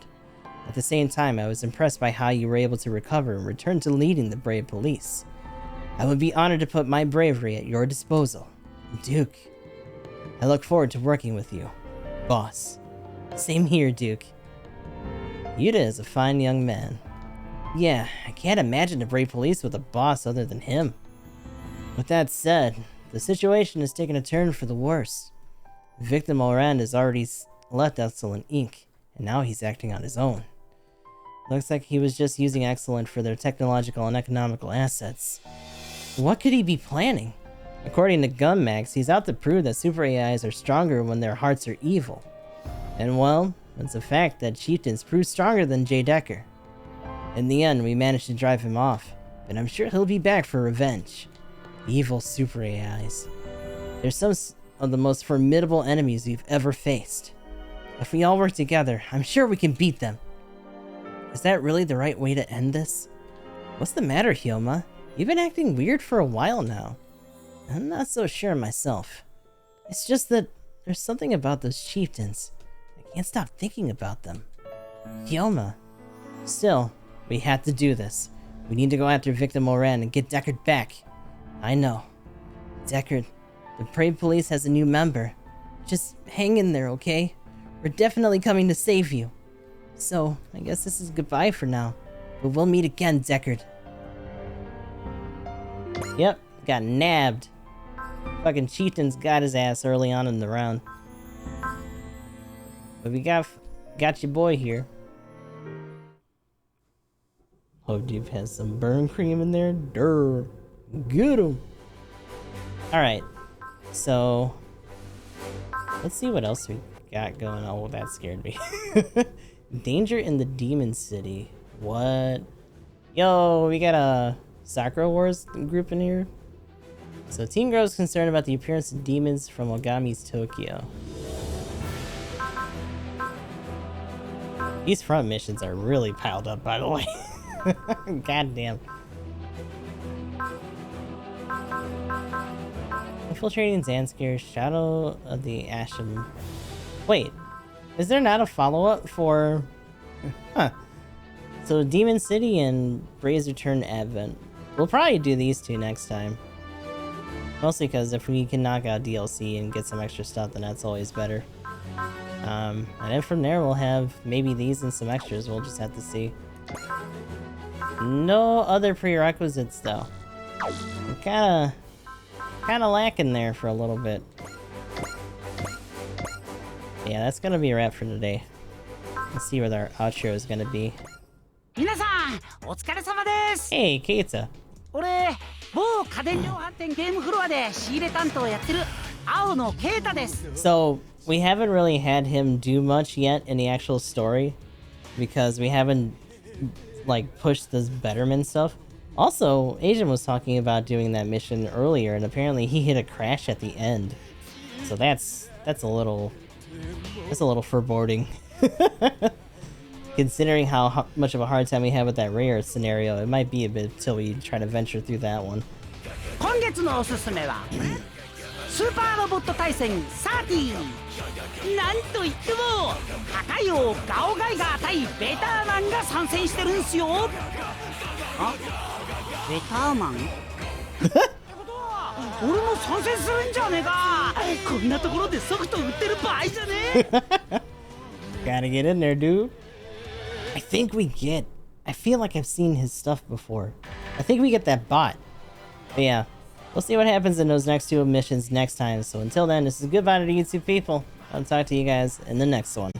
At the same time, I was impressed by how you were able to recover and return to leading the Brave Police. I would be honored to put my bravery at your disposal. Duke, I look forward to working with you. Boss. Same here, Duke. Yuta is a fine young man. Yeah, I can't imagine the Brave Police with a boss other than him. With that said, the situation has taken a turn for the worse. Victor Moran has already left Excellent Inc., and now he's acting on his own. Looks like he was just using Excellent for their technological and economical assets. What could he be planning? According to Gunmax, he's out to prove that super AIs are stronger when their hearts are evil. And well, it's a fact that chieftains prove stronger than jdecker. In the end, we managed to drive him off, but I'm sure he'll be back for revenge. Evil super AIs. They're some of the most formidable enemies we've ever faced. If we all work together, I'm sure we can beat them. Is that really the right way to end this? What's the matter, Hyoma? You've been acting weird for a while now. I'm not so sure myself. It's just that there's something about those chieftains. I can't stop thinking about them. Hyoma. Still, we had to do this. We need to go after Victor Moran and get Deckard back. I know. Deckard, the Brave Police has a new member. Just hang in there, okay? We're definitely coming to save you. So, I guess this is goodbye for now. But we'll meet again, Deckard. Yep, got nabbed. Fucking chieftains got his ass early on in the round. But we got your boy here. Hope Dupe has some burn cream in there. Durr. Get him. Alright. So, let's see what else we got going on. Oh, that scared me. Danger in the Demon City. What? Yo, we got a Sakura Wars group in here. So, Team Grow is concerned about the appearance of demons from Ogami's Tokyo. These front missions are really piled up, by the way. God damn. Infiltrating Zanskir, Shadow of the Asham. Wait, is there not a follow-up for... Huh. So Demon City and Bray's Return Advent. We'll probably do these two next time. Mostly because if we can knock out DLC and get some extra stuff, then that's always better. And then from there we'll have maybe these and some extras. We'll just have to see. No other prerequisites though. I'm kinda lacking there for a little bit. Yeah, that's gonna be a wrap for today. Let's see what our outro is gonna be. Hey, Keita. So, we haven't really had him do much yet in the actual story because we haven't like pushed this betterment stuff. Also, Asian was talking about doing that mission earlier and apparently he hit a crash at the end. So that's a little foreboding. Considering how much of a hard time we had with that rare scenario, it might be a bit till we try to venture through that one. スーパーロボット対戦30。なんといっても高い王ガオガイガー対ベターマンが参戦してるんすよ。あ、ベターマン？ってことは俺も参戦するんじゃねえか。こんなところでソフト売ってる場合じゃねえ。Gotta get in there, dude. I feel like I've seen his stuff before. I think we get that bot. But yeah. We'll see what happens in those next two missions next time. So until then, this is goodbye to the YouTube people. I'll talk to you guys in the next one.